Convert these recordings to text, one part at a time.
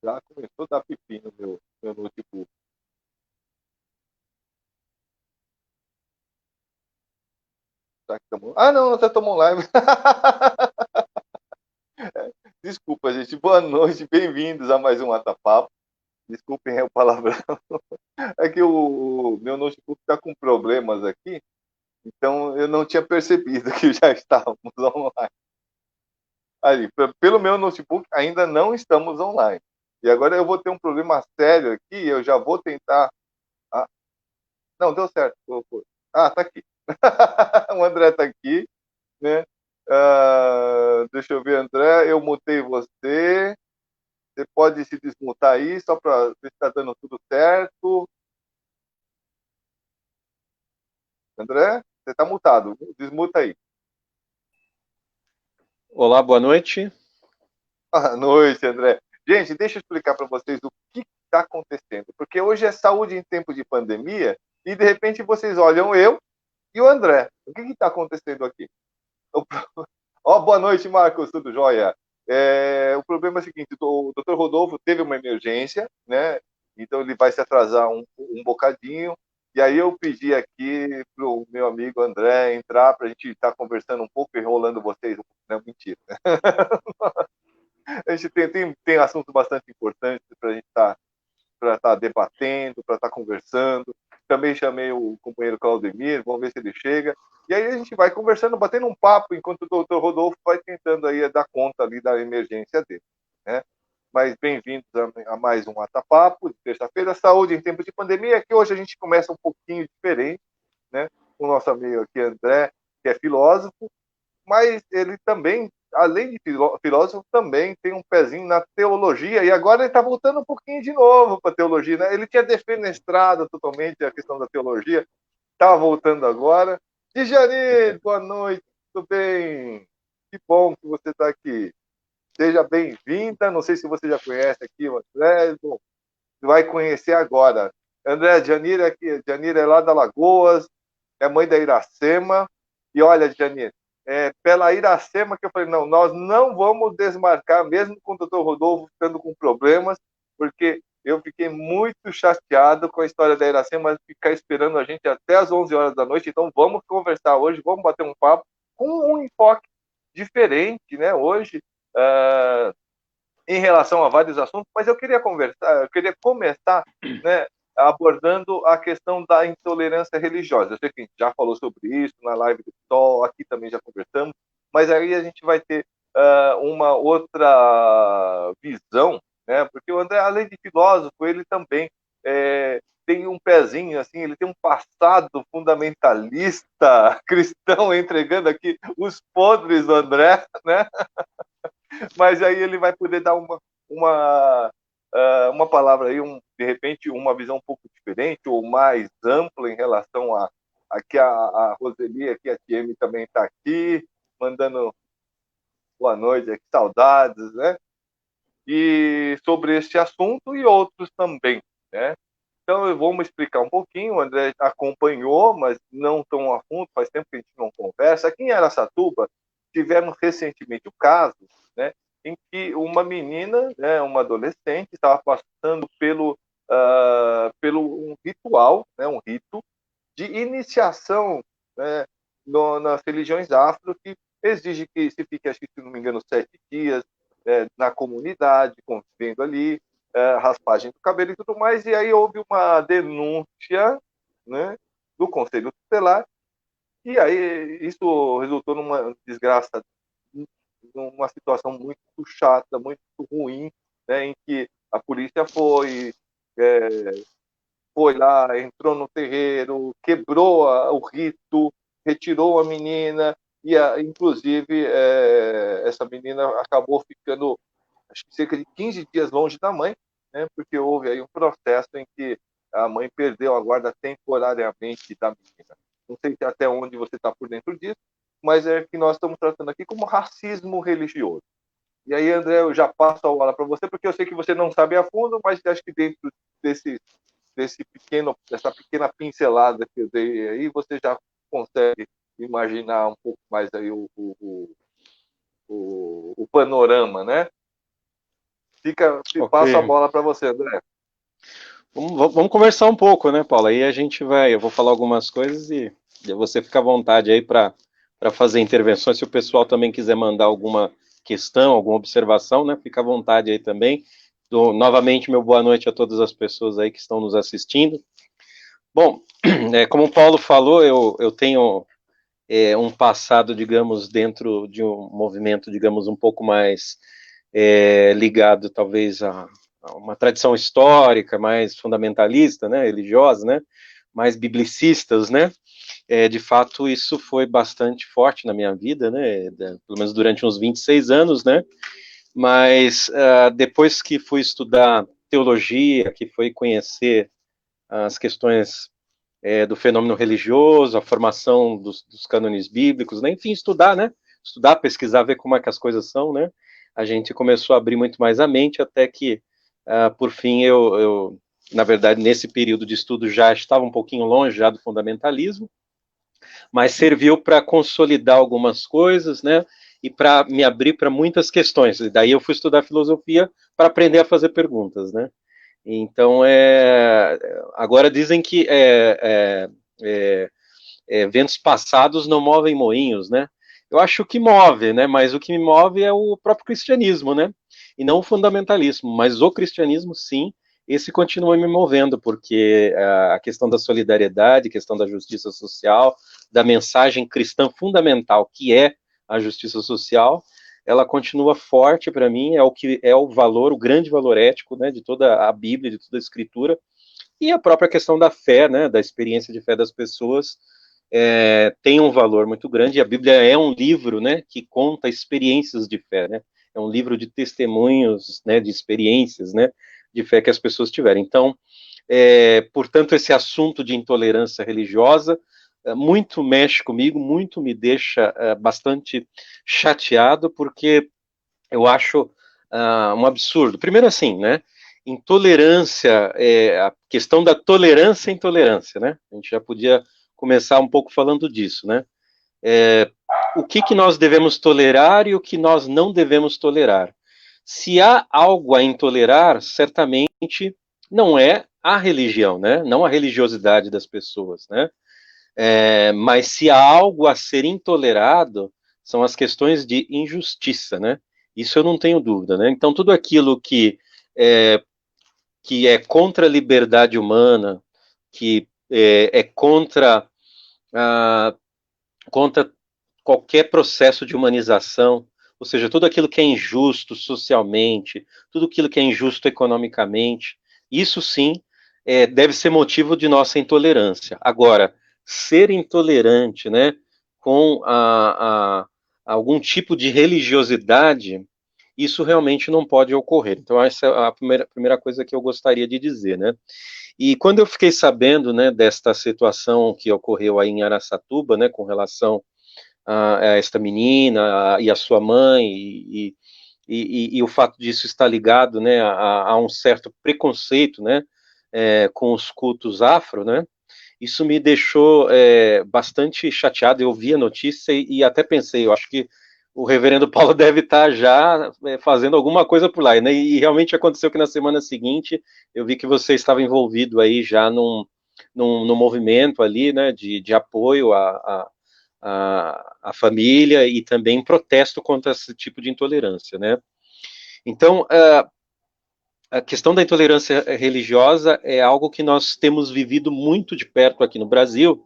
Já começou a dar pipi no meu notebook. Ah, não, você tomou live. Desculpa, gente. Boa noite, bem-vindos a mais um Atapapo. Desculpem o palavrão. É que o meu notebook está com problemas aqui, então eu não tinha percebido que já estávamos online. Ali, pelo meu notebook, ainda não estamos online. E agora eu vou ter um problema sério aqui, eu já vou tentar. Ah, não, deu certo. Ah, tá aqui. O André tá aqui, né? Deixa eu ver, André, eu mutei você. Você pode se desmutar aí, só para ver se está dando tudo certo. André, você está mutado. Desmuta aí. Olá, boa noite. Boa noite, André. Gente, deixa eu explicar para vocês o que está acontecendo. Porque hoje é saúde em tempo de pandemia e, de repente, vocês olham eu e o André. O que está acontecendo aqui? Boa noite, Marcos. Tudo jóia? O problema é o seguinte, o doutor Rodolfo teve uma emergência, né? Então ele vai se atrasar um bocadinho. E aí eu pedi aqui para o meu amigo André entrar para a gente estar conversando um pouco, enrolando vocês. Não, mentira. A gente tem assuntos bastante importantes para a gente estar debatendo, para estar conversando. Também chamei o companheiro Claudemir, vamos ver se ele chega. E aí a gente vai conversando, batendo um papo, enquanto o doutor Rodolfo vai tentando aí dar conta ali da emergência dele, né? Mas bem-vindos a mais um Atapapo, de terça-feira, saúde em tempo de pandemia, que hoje a gente começa um pouquinho diferente, né? O nosso amigo aqui, André, que é filósofo, mas ele também, além de filósofo, também tem um pezinho na teologia, e agora ele está voltando um pouquinho de novo para a teologia, né? Ele tinha defenestrado totalmente a questão da teologia, está voltando agora. E Janine, boa noite, tudo bem? Que bom que você está aqui. Seja bem-vinda, não sei se você já conhece aqui o André, bom, vai conhecer agora. André, Janine é lá da Lagoas, é mãe da Iracema, e olha, Janine, pela Iracema que eu falei, não, nós não vamos desmarcar, mesmo com o doutor Rodolfo ficando com problemas, porque eu fiquei muito chateado com a história da Iracema ficar esperando a gente até as 11 horas da noite, então vamos conversar hoje, vamos bater um papo com um enfoque diferente, né, hoje, em relação a vários assuntos, mas eu queria começar, né, abordando a questão da intolerância religiosa. Eu sei que a gente já falou sobre isso na live do Sol, aqui também já conversamos, mas aí a gente vai ter uma outra visão, né? Porque o André, além de filósofo, ele também tem um pezinho, assim, ele tem um passado fundamentalista cristão, entregando aqui os podres do André, né? Mas aí ele vai poder dar uma palavra aí, de repente, uma visão um pouco diferente ou mais ampla em relação a aqui a Roseli, aqui a TM também está aqui, mandando boa noite, aqui, saudades, né? E sobre esse assunto e outros também, né? Então, eu vou me explicar um pouquinho. O André acompanhou, mas não tão a fundo, faz tempo que a gente não conversa. Aqui em Araçatuba, tivemos recentemente o caso, né, em que uma menina, né, uma adolescente, estava passando pelo um ritual, né, um rito de iniciação, né, nas religiões afro, que exige que se fique, acho que, se não me engano, 7 dias na comunidade, convivendo ali, raspagem do cabelo e tudo mais, e aí houve uma denúncia, né, do Conselho Tutelar, e aí isso resultou numa desgraça, numa situação muito chata, muito ruim, né, em que a polícia é, foi lá, entrou no terreiro, quebrou o rito, retirou a menina, e inclusive essa menina acabou ficando, acho que cerca de 15 dias longe da mãe, né, porque houve aí um processo em que a mãe perdeu a guarda temporariamente da menina. Não sei até onde você está por dentro disso, mas é que nós estamos tratando aqui como racismo religioso. E aí, André, eu já passo a bola para você, porque eu sei que você não sabe a fundo, mas acho que dentro dessa pequena pincelada que eu dei aí, você já consegue imaginar um pouco mais aí o panorama, né? Ok. Passo a bola para você, André. Vamos conversar um pouco, né, Paulo? Aí a gente vai, eu vou falar algumas coisas e você fica à vontade aí para fazer intervenções. Se o pessoal também quiser mandar alguma questão, alguma observação, né, fica à vontade aí também. Novamente, meu boa noite a todas as pessoas aí que estão nos assistindo. Bom, como o Paulo falou, eu tenho um passado, digamos, dentro de um movimento, digamos, um pouco mais ligado, talvez, a uma tradição histórica, mais fundamentalista, né, religiosa, né, mais biblicistas, né. De fato, isso foi bastante forte na minha vida, né, pelo menos durante uns 26 anos, né, mas depois que fui estudar teologia, que foi conhecer as questões do fenômeno religioso, a formação dos cânones bíblicos, né? Enfim, estudar, né? Estudar, pesquisar, ver como é que as coisas são, né? A gente começou a abrir muito mais a mente, até que, por fim, na verdade, nesse período de estudo já estava um pouquinho longe já do fundamentalismo, mas serviu para consolidar algumas coisas, né? E para me abrir para muitas questões. E daí eu fui estudar filosofia para aprender a fazer perguntas, né? Então, agora dizem que ventos passados não movem moinhos, né? Eu acho que move, né? Mas o que me move é o próprio cristianismo, né? E não o fundamentalismo, mas o cristianismo, sim, esse continua me movendo, porque a questão da solidariedade, a questão da justiça social, da mensagem cristã fundamental, que é a justiça social, ela continua forte para mim, é o que é o valor, o grande valor ético, né, de toda a Bíblia, de toda a Escritura, e a própria questão da fé, né, da experiência de fé das pessoas, tem um valor muito grande. A Bíblia é um livro, né, que conta experiências de fé, né? É um livro de testemunhos, né, de experiências, né, de fé que as pessoas tiveram. Então, portanto, esse assunto de intolerância religiosa muito mexe comigo, muito me deixa bastante chateado, porque eu acho um absurdo. Primeiro assim, né? Intolerância, a questão da tolerância e intolerância, né? A gente já podia começar um pouco falando disso, né? O que nós devemos tolerar e o que nós não devemos tolerar. Se há algo a intolerar, certamente não é a religião, né? Não a religiosidade das pessoas, né? Mas se há algo a ser intolerado, são as questões de injustiça, né? Isso eu não tenho dúvida, né? Então, tudo aquilo é, que é contra a liberdade humana, que é ah, contra qualquer processo de humanização, ou seja, tudo aquilo que é injusto socialmente, tudo aquilo que é injusto economicamente, isso sim deve ser motivo de nossa intolerância. Agora, ser intolerante, né, com algum tipo de religiosidade, isso realmente não pode ocorrer. Então, essa é a primeira coisa que eu gostaria de dizer, né? E quando eu fiquei sabendo, né, desta situação que ocorreu aí em Araçatuba, né, com relação a esta menina e a sua mãe, e o fato disso estar ligado, né, a um certo preconceito, né, com os cultos afro, né, isso me deixou bastante chateado. Eu vi a notícia e até pensei, eu acho que o reverendo Paulo deve estar já fazendo alguma coisa por lá, né, e realmente aconteceu que na semana seguinte eu vi que você estava envolvido aí já num movimento ali, né, de apoio à família e também protesto contra esse tipo de intolerância, né? Então, a questão da intolerância religiosa é algo que nós temos vivido muito de perto aqui no Brasil,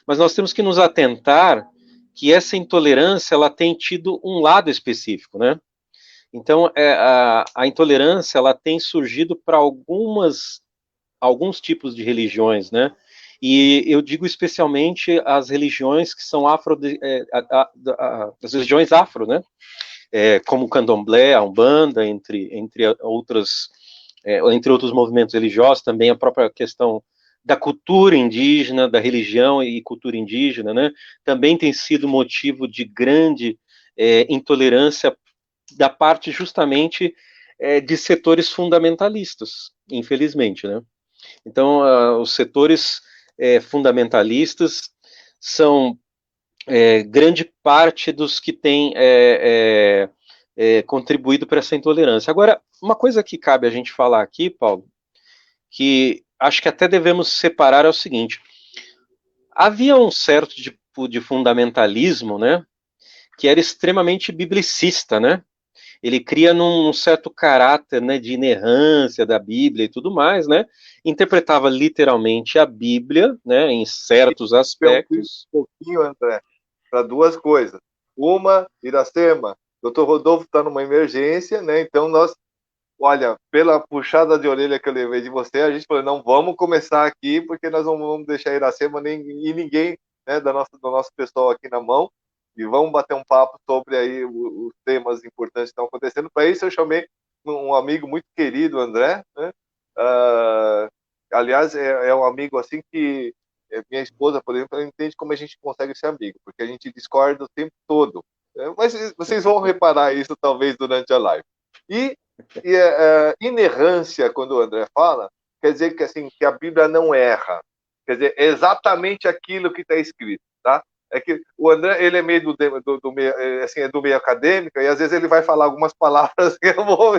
mas nós temos que nos atentar que essa intolerância ela tem tido um lado específico, né? Então, a intolerância ela tem surgido para alguns tipos de religiões, né? E eu digo especialmente as religiões que são as religiões afro, né? Como o candomblé, a umbanda, entre outros movimentos religiosos, também a própria questão da cultura indígena, da religião e cultura indígena, né? Também tem sido motivo de grande intolerância da parte justamente de setores fundamentalistas, infelizmente, né? Então, os setores fundamentalistas são grande parte dos que têm contribuído para essa intolerância. Agora, uma coisa que cabe a gente falar aqui, Paulo, que acho que até devemos separar é o seguinte: havia um certo tipo de fundamentalismo, né, que era extremamente biblicista, né? Ele cria num certo caráter, né, de inerrância da Bíblia e tudo mais, né? Interpretava literalmente a Bíblia, né, em certos Interrompi um aspectos. pouquinho, André, para duas coisas. Uma, Iracema, doutor Rodolfo está numa emergência, né? Então nós, olha, pela puxada de orelha que eu levei de você, a gente falou, não vamos começar aqui, porque nós não vamos deixar Iracema e ninguém, né, do nosso pessoal aqui na mão, e vamos bater um papo sobre aí os temas importantes que estão acontecendo. Para isso eu chamei um amigo muito querido, André, né? Uh, aliás, é um amigo assim que minha esposa, por exemplo, ela entende como a gente consegue ser amigo, porque a gente discorda o tempo todo. Mas vocês vão reparar isso talvez durante a live. E inerrância, quando o André fala, quer dizer que, assim, que a Bíblia não erra. Quer dizer, é exatamente aquilo que está escrito, tá? É que o André, ele é meio do meio, assim, é do meio acadêmico, e às vezes ele vai falar algumas palavras que eu vou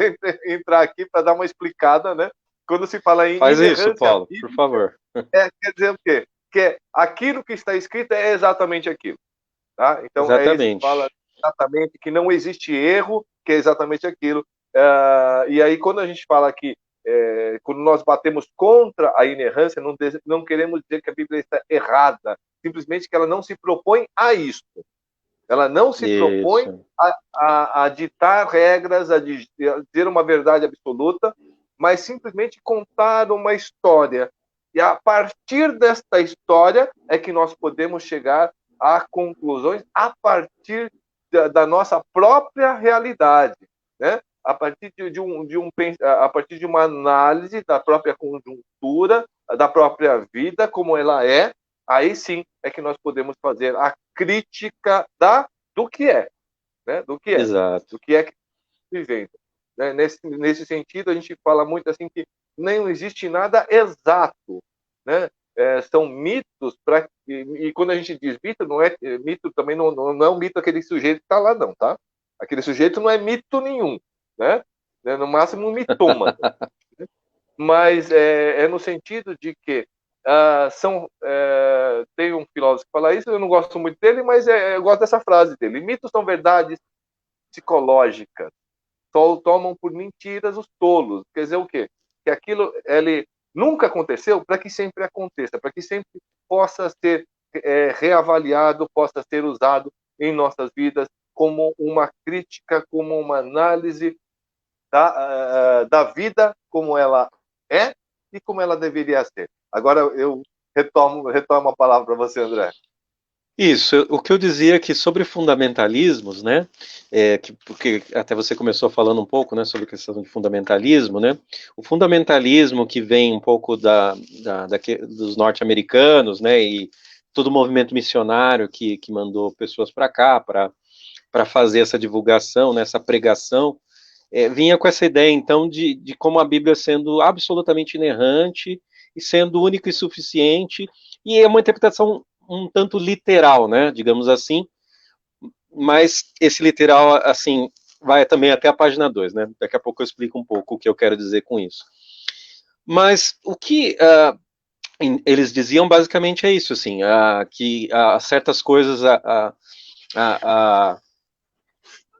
entrar aqui para dar uma explicada, né? Quando se fala em Faz isso, inerrância Paulo, por bíblica, favor. quer dizer o quê? Que aquilo que está escrito é exatamente aquilo, tá? Então, é isso que fala Exatamente. exatamente que não existe erro, que é exatamente aquilo. E aí, quando a gente fala que, quando nós batemos contra a inerrância, não queremos dizer que a Bíblia está errada, simplesmente que ela não se propõe a isso. Ela não se propõe Isso. a ditar regras, a dizer uma verdade absoluta, mas simplesmente contar uma história. E a partir desta história é que nós podemos chegar a conclusões a partir da nossa própria realidade, né? A partir a partir de uma análise da própria conjuntura, da própria vida, como ela é, aí sim é que nós podemos fazer a crítica do que é, né? Exato. Do que é que vivendo. Né? Nesse sentido, a gente fala muito assim que não existe nada exato, né? São mitos e quando a gente diz mito, não é mito também não é um mito aquele sujeito que está lá não, tá? Aquele sujeito não é mito nenhum, né? No máximo um mitômano. Mas é no sentido de que tem um filósofo que fala isso, eu não gosto muito dele, mas eu gosto dessa frase dele. Mitos são verdades psicológicas, só tomam por mentiras os tolos. Quer dizer o quê? Que aquilo ele nunca aconteceu para que sempre aconteça, para que sempre possa ser reavaliado, possa ser usado em nossas vidas como uma crítica, como uma análise da vida como ela é e como ela deveria ser. Agora eu retomo a palavra para você, André. Isso, o que eu dizia é que sobre fundamentalismos, né, porque até você começou falando um pouco, né, sobre a questão de fundamentalismo, né, o fundamentalismo que vem um pouco dos norte-americanos, né, e todo o movimento missionário que mandou pessoas para cá para fazer essa divulgação, né, essa pregação, vinha com essa ideia, então, de como a Bíblia sendo absolutamente inerrante e sendo único e suficiente, e é uma interpretação um tanto literal, né, digamos assim, mas esse literal, assim, vai também até a página 2, né, daqui a pouco eu explico um pouco o que eu quero dizer com isso. Mas o que eles diziam basicamente é isso, assim, que certas coisas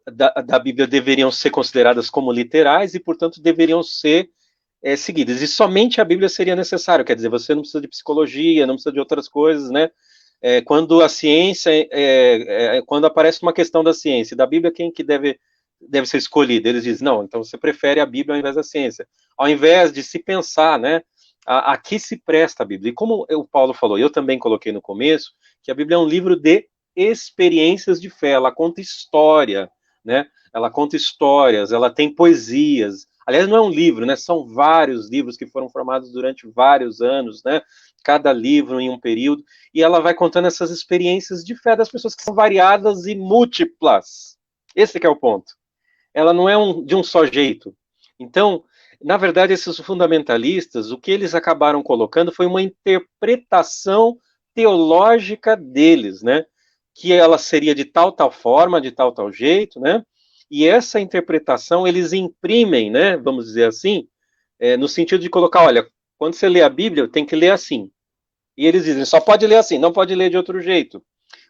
da Bíblia deveriam ser consideradas como literais e, portanto, deveriam ser seguidas. E somente a Bíblia seria necessário, quer dizer, você não precisa de psicologia, não precisa de outras coisas, né? Quando a ciência, quando aparece uma questão da ciência, da Bíblia, quem que deve ser escolhido? Eles dizem, não, então você prefere a Bíblia ao invés da ciência. Ao invés de se pensar, né, a que se presta a Bíblia. E como o Paulo falou, eu também coloquei no começo, que a Bíblia é um livro de experiências de fé, ela conta história, né? Ela conta histórias, ela tem poesias. Aliás, não é um livro, né? São vários livros que foram formados durante vários anos, né? Cada livro em um período, e ela vai contando essas experiências de fé das pessoas que são variadas e múltiplas. Esse que é o ponto. ela não é de um só jeito. Então, na verdade, esses fundamentalistas, o que eles acabaram colocando foi uma interpretação teológica deles, né? Que ela seria de tal forma, de tal jeito, né? E essa interpretação eles imprimem, né? Vamos dizer assim, no sentido de colocar, olha, quando você lê a Bíblia, tem que ler assim. E eles dizem, só pode ler assim, não pode ler de outro jeito.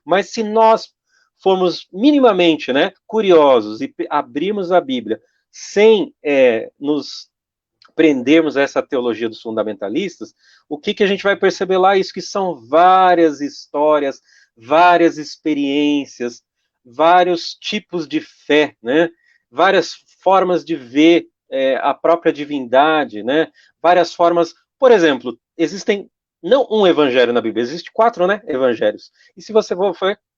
Mas se nós formos minimamente, né, curiosos e abrirmos a Bíblia sem nos prendermos a essa teologia dos fundamentalistas, o que a gente vai perceber lá? Isso que são várias histórias, várias experiências, vários tipos de fé, né? Várias formas de ver a própria divindade, né? Várias formas, por exemplo, existem não um evangelho na Bíblia, existe 4, né, evangelhos. E se você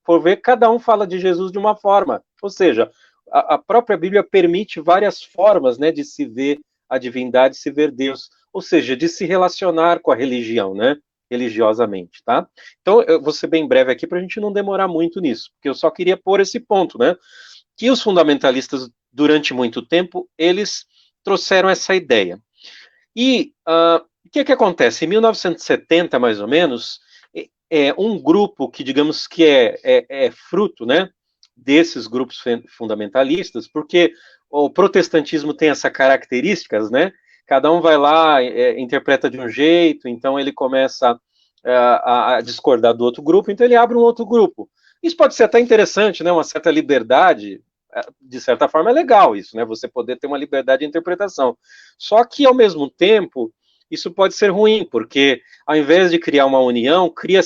for ver, cada um fala de Jesus de uma forma. Ou seja, a própria Bíblia permite várias formas, né, de se ver a divindade, se ver Deus, ou seja, de se relacionar com a religião, né, religiosamente, tá? Então, eu vou ser bem breve aqui para a gente não demorar muito nisso, porque eu só queria pôr esse ponto, né, que os fundamentalistas, durante muito tempo, eles trouxeram essa ideia. E o que acontece? Em 1970, mais ou menos, um grupo que, digamos que é fruto, né, desses grupos fundamentalistas, porque o protestantismo tem essas características, né? Cada um vai lá, interpreta de um jeito, então ele começa a discordar do outro grupo, então ele abre um outro grupo. Isso pode ser até interessante, né? Uma certa liberdade, de certa forma é legal isso, né? Você poder ter uma liberdade de interpretação. Só que, ao mesmo tempo, isso pode ser ruim, porque ao invés de criar uma união, cria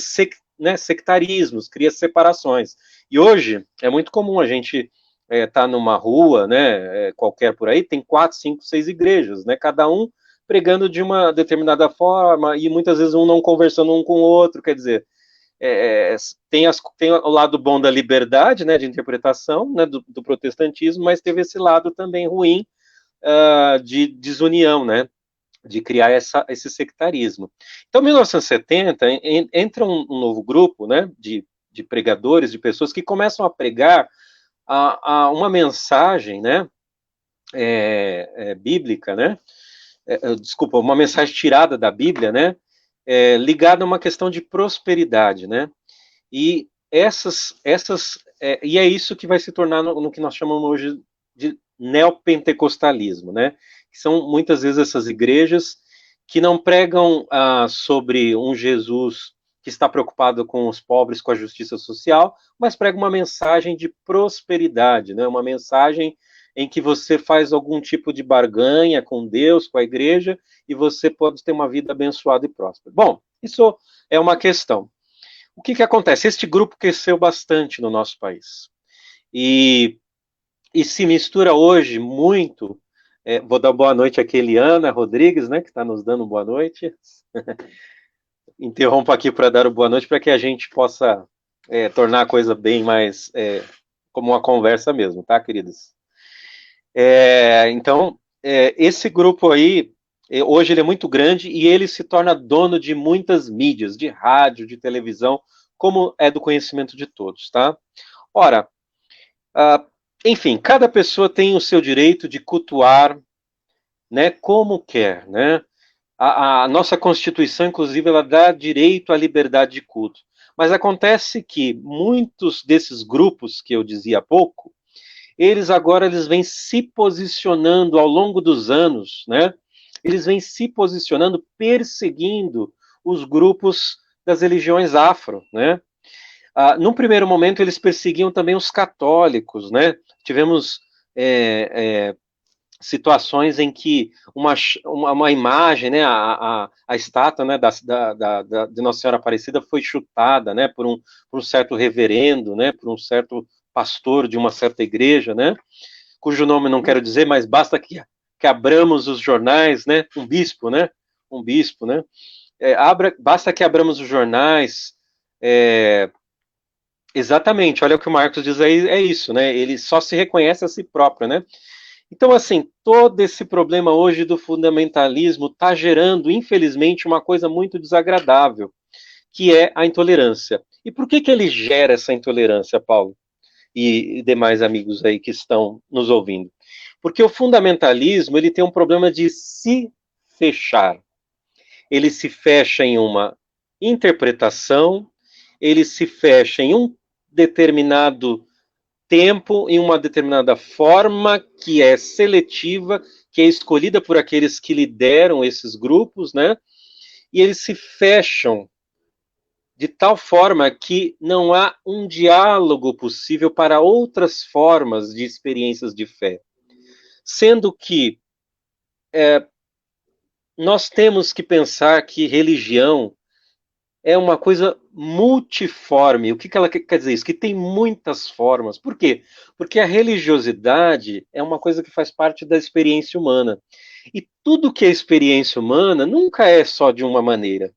sectarismos, cria separações. E hoje é muito comum a gente tá numa rua, né, qualquer por aí, tem 4, 5, 6 igrejas, né, cada um pregando de uma determinada forma e muitas vezes um não conversando um com o outro, quer dizer, tem o lado bom da liberdade, né, de interpretação, né, do protestantismo, mas teve esse lado também ruim de desunião, né, de criar esse sectarismo. Então, em 1970, entra um novo grupo, né, de pregadores, de pessoas que começam a pregar uma mensagem, né, bíblica, né, desculpa, uma mensagem tirada da Bíblia, né, ligada a uma questão de prosperidade, né, e e é isso que vai se tornar no que nós chamamos hoje de neopentecostalismo, né, que são muitas vezes essas igrejas que não pregam sobre um Jesus que está preocupado com os pobres, com a justiça social, mas prega uma mensagem de prosperidade, né? Uma mensagem em que você faz algum tipo de barganha com Deus, com a igreja, e você pode ter uma vida abençoada e próspera. Bom, isso é uma questão. O que acontece? Este grupo cresceu bastante no nosso país. E se mistura hoje muito. Vou dar boa noite aqui a Eliana Rodrigues, né, que está nos dando boa noite. Interrompo aqui para dar o boa noite para que a gente possa tornar a coisa bem mais como uma conversa mesmo, tá, queridos? Então, esse grupo aí, hoje ele é muito grande e ele se torna dono de muitas mídias, de rádio, de televisão, como é do conhecimento de todos, tá? Ora, enfim, cada pessoa tem o seu direito de cultuar, né, como quer, né? A nossa Constituição, inclusive, ela dá direito à liberdade de culto. Mas acontece que muitos desses grupos que eu dizia há pouco, eles vêm se posicionando ao longo dos anos, né? Eles vêm se posicionando, perseguindo os grupos das religiões afro, né? Num primeiro momento, eles perseguiam também os católicos, né? Tivemos situações em que uma imagem, né, a estátua, né, de Nossa Senhora Aparecida foi chutada, né, por um certo reverendo, né, por um certo pastor de uma certa igreja, né, cujo nome não quero dizer, mas basta que abramos os jornais, né, um bispo, né, basta que abramos os jornais, exatamente, olha o que o Marcos diz aí, é isso, né, ele só se reconhece a si próprio, né. Então, assim, todo esse problema hoje do fundamentalismo está gerando, infelizmente, uma coisa muito desagradável, que é a intolerância. E por que ele gera essa intolerância, Paulo? e demais amigos aí que estão nos ouvindo. Porque o fundamentalismo, ele tem um problema de se fechar. Ele se fecha em uma interpretação, ele se fecha em um determinado tempo, em uma determinada forma que é seletiva, que é escolhida por aqueles que lideram esses grupos, né? E eles se fecham de tal forma que não há um diálogo possível para outras formas de experiências de fé. Sendo que nós temos que pensar que religião é uma coisa multiforme. O que ela quer dizer isso? Que tem muitas formas. Por quê? Porque a religiosidade é uma coisa que faz parte da experiência humana. E tudo que é experiência humana nunca é só de uma maneira.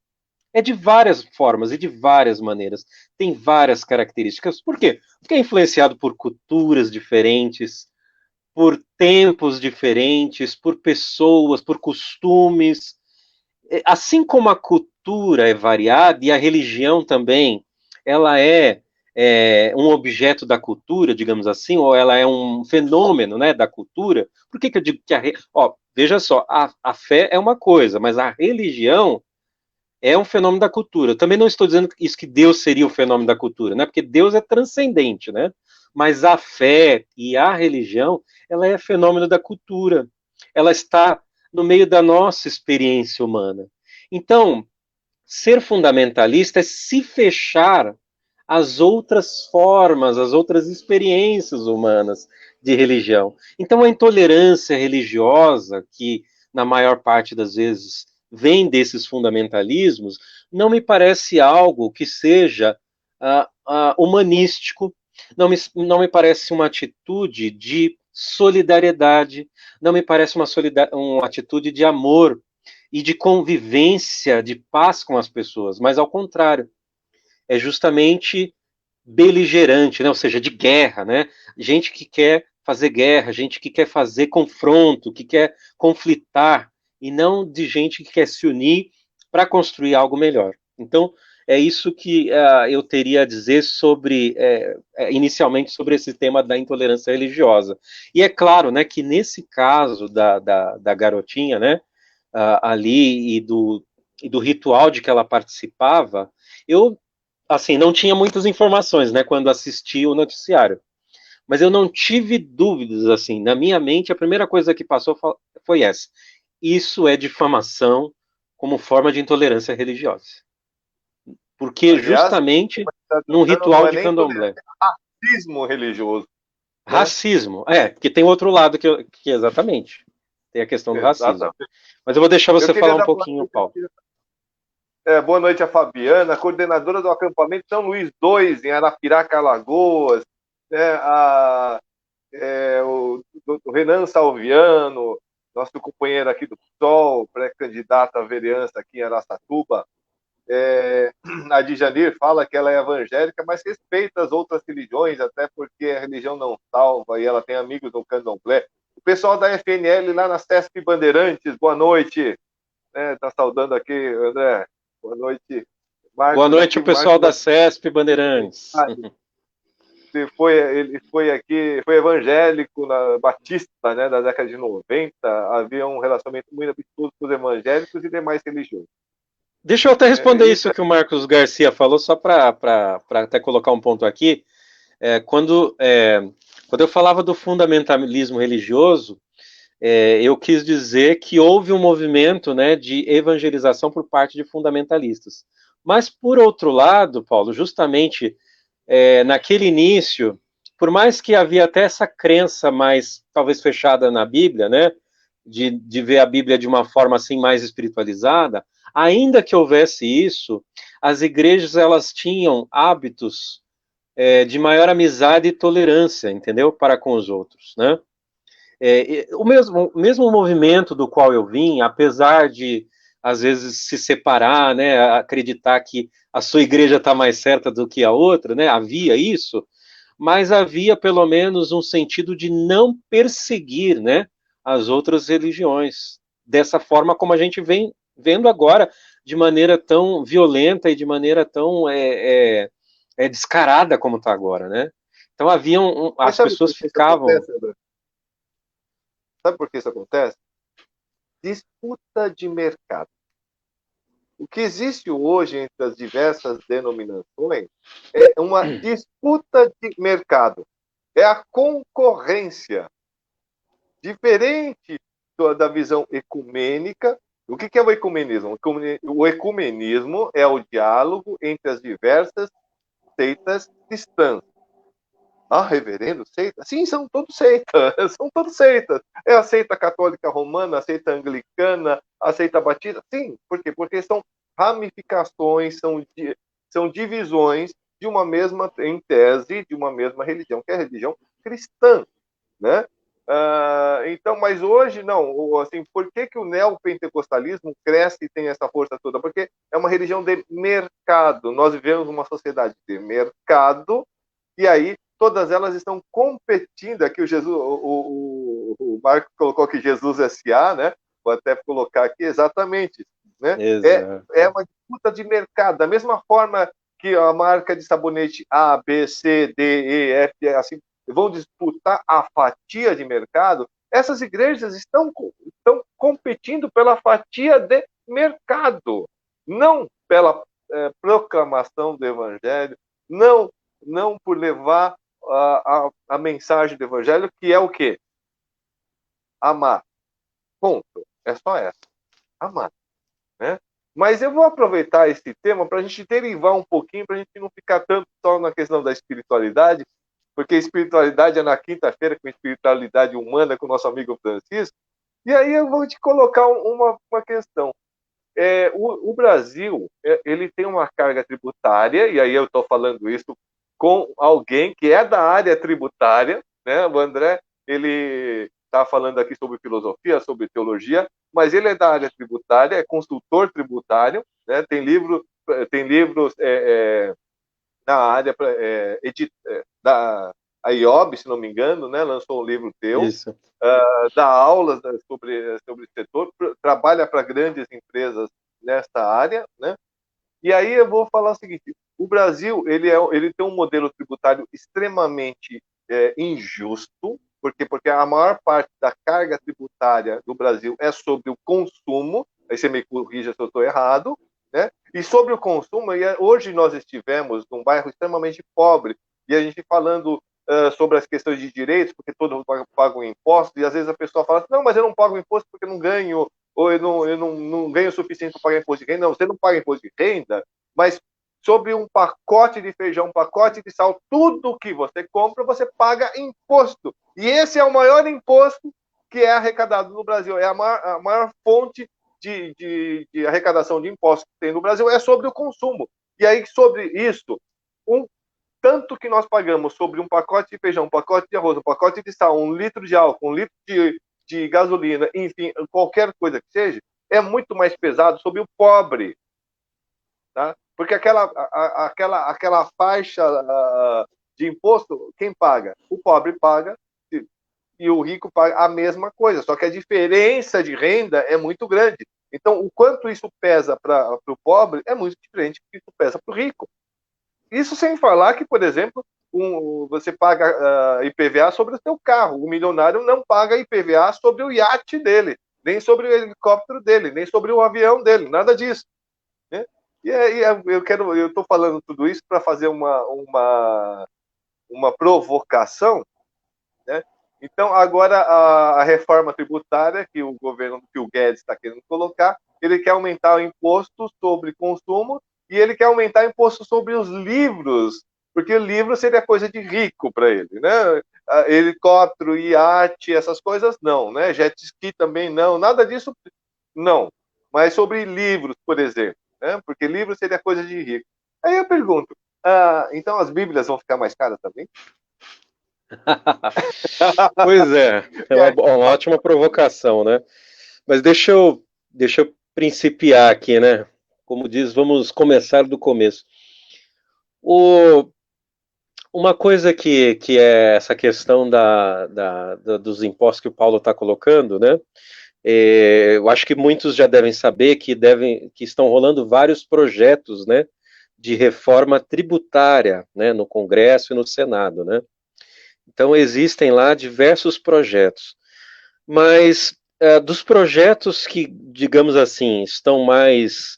É de várias formas e de várias maneiras. Tem várias características. Por quê? Porque é influenciado por culturas diferentes, por tempos diferentes, por pessoas, por costumes. Assim como a cultura é variada e a religião também, ela um objeto da cultura, digamos assim, ou ela é um fenômeno, né, da cultura. Por que eu digo que veja só, a fé é uma coisa, mas a religião é um fenômeno da cultura. Eu também não estou dizendo isso que Deus seria o fenômeno da cultura, né? Porque Deus é transcendente, né? Mas a fé e a religião, ela é fenômeno da cultura. Ela está no meio da nossa experiência humana. Então, ser fundamentalista é se fechar às outras formas, às outras experiências humanas de religião. Então, a intolerância religiosa, que na maior parte das vezes vem desses fundamentalismos, não me parece algo que seja humanístico, não me parece uma atitude de solidariedade, não me parece uma atitude de amor e de convivência, de paz com as pessoas, mas ao contrário, é justamente beligerante, né? Ou seja, de guerra, né? Gente que quer fazer guerra, gente que quer fazer confronto, que quer conflitar, e não de gente que quer se unir para construir algo melhor. Então, é isso que eu teria a dizer sobre, inicialmente, sobre esse tema da intolerância religiosa. E é claro, né, que nesse caso da garotinha, né, ali e do ritual de que ela participava, eu assim, não tinha muitas informações, né, quando assisti o noticiário. Mas eu não tive dúvidas, assim, na minha mente, a primeira coisa que passou foi essa. Isso é difamação como forma de intolerância religiosa. Porque Aliás, justamente tá num tratando, não ritual é de nem candomblé. intolerância, é racismo religioso, né? Racismo, porque tem outro lado que exatamente, tem a questão do racismo. Exatamente. Mas eu vou deixar Eu você queria falar um dar pouquinho, Paulo. boa noite a Fabiana, coordenadora do acampamento São Luís 2, em Arapiraca, Alagoas, né, o Renan Salviano, nosso companheiro aqui do PSOL, pré-candidato à vereança aqui em Araçatuba. A Djanir fala que ela é evangélica, mas respeita as outras religiões, até porque a religião não salva e ela tem amigos no candomblé. O pessoal da FNL lá na CESP Bandeirantes, boa noite. Tá saudando aqui, André. Boa noite. Boa Marcos noite, aqui, o pessoal da Marcos. CESP Bandeirantes. Ele foi aqui, foi evangélico na Batista, né, da década de 90. Havia um relacionamento muito amistoso com os evangélicos e demais religiões. Deixa eu até responder Isso isso que o Marcos Garcia falou, só para até colocar um ponto aqui. Quando eu falava do fundamentalismo religioso, eu quis dizer que houve um movimento, né, de evangelização por parte de fundamentalistas. Mas, por outro lado, Paulo, justamente naquele início, por mais que havia até essa crença mais, talvez, fechada na Bíblia, né, de ver a Bíblia de uma forma assim mais espiritualizada, ainda que houvesse isso, as igrejas elas tinham hábitos de maior amizade e tolerância, entendeu? Para com os outros, né? O mesmo movimento do qual eu vim, apesar de às vezes se separar, né, acreditar que a sua igreja está mais certa do que a outra, né? Havia isso, mas havia pelo menos um sentido de não perseguir, né, as outras religiões dessa forma como a gente vem vendo agora, de maneira tão violenta e de maneira tão descarada como está agora, né? Então Mas as sabe por pessoas que isso ficavam. acontece, André? Sabe por que isso acontece? Disputa de mercado. O que existe hoje entre as diversas denominações é uma disputa de mercado. É a concorrência. Diferente da visão ecumênica. O que é o ecumenismo? O ecumenismo é o diálogo entre as diversas seitas cristãs. Ah, reverendo, seita? Sim, são todos seitas. São todos seitas. É a seita católica romana, a seita anglicana, a seita batista. Sim, por quê? Porque são ramificações, são divisões de uma mesma, em tese, de uma mesma religião, que é a religião cristã, né? Então, mas hoje não, assim, por que o neopentecostalismo cresce e tem essa força toda? Porque é uma religião de mercado. Nós vivemos uma sociedade de mercado e aí todas elas estão competindo. Aqui o Jesus, o Marco colocou que Jesus S.A., né? Vou até colocar aqui exatamente, né? Exato. É uma disputa de mercado, da mesma forma que a marca de sabonete A, B, C, D, E, F, assim, vão disputar a fatia de mercado. Essas igrejas estão competindo pela fatia de mercado, não pela proclamação do evangelho, não por levar a mensagem do evangelho, que é o quê? Amar. Ponto. É só essa. Amar. Né? Mas eu vou aproveitar esse tema para a gente derivar um pouquinho, para a gente não ficar tanto só na questão da espiritualidade, porque espiritualidade é na quinta-feira, com espiritualidade humana, com o nosso amigo Francisco. E aí eu vou te colocar uma questão. O Brasil, ele tem uma carga tributária, e aí eu estou falando isso com alguém que é da área tributária, né? O André, ele está falando aqui sobre filosofia, sobre teologia, mas ele é da área tributária, é consultor tributário, né? Tem livros na área da a IOB, se não me engano, né? Lançou um livro teu, Isso. dá aulas sobre o setor, trabalha para grandes empresas nessa área, né? E aí eu vou falar o seguinte: o Brasil ele tem um modelo tributário extremamente injusto, porque a maior parte da carga tributária do Brasil é sobre o consumo. Aí você me corrija se eu estou errado, né? E sobre o consumo, hoje nós estivemos num bairro extremamente pobre e a gente falando sobre as questões de direitos, porque todos pagam impostos, e às vezes a pessoa fala assim, não, mas eu não pago imposto porque não ganho, ou eu não ganho o suficiente para pagar imposto de renda. Não, você não paga imposto de renda, mas sobre um pacote de feijão, um pacote de sal, tudo que você compra, você paga imposto. E esse é o maior imposto que é arrecadado no Brasil. É a maior fonte de arrecadação de impostos que tem no Brasil, é sobre o consumo. E aí, sobre isso, tanto que nós pagamos sobre um pacote de feijão, um pacote de arroz, um pacote de sal, um litro de álcool, um litro de gasolina, enfim, qualquer coisa que seja, é muito mais pesado sobre o pobre. Tá? Porque aquela faixa de imposto, quem paga? O pobre paga e o rico paga a mesma coisa, só que a diferença de renda é muito grande. Então, o quanto isso pesa para o pobre é muito diferente do que isso pesa para o rico. Isso sem falar que, por exemplo, você paga IPVA sobre o seu carro. O milionário não paga IPVA sobre o iate dele, nem sobre o helicóptero dele, nem sobre o avião dele, nada disso. Né? E aí eu estou falando tudo isso para fazer uma provocação, né? Então, agora a reforma tributária que o governo, que o Guedes está querendo colocar, ele quer aumentar o imposto sobre consumo e ele quer aumentar o imposto sobre os livros, porque o livro seria coisa de rico para ele, né? Helicóptero, iate, essas coisas não, né? Jet ski também não, nada disso não. Mas sobre livros, por exemplo, né? Porque livro seria coisa de rico. Aí eu pergunto, então as Bíblias vão ficar mais caras também? Pois é uma ótima provocação, né? Mas deixa eu principiar aqui, né? Como diz, vamos começar do começo. Uma coisa que é essa questão dos impostos que o Paulo está colocando, né? Eu acho que muitos já devem saber que estão rolando vários projetos, né, de reforma tributária, né, no Congresso e no Senado, né? Então, existem lá diversos projetos. Mas dos projetos que, digamos assim, estão mais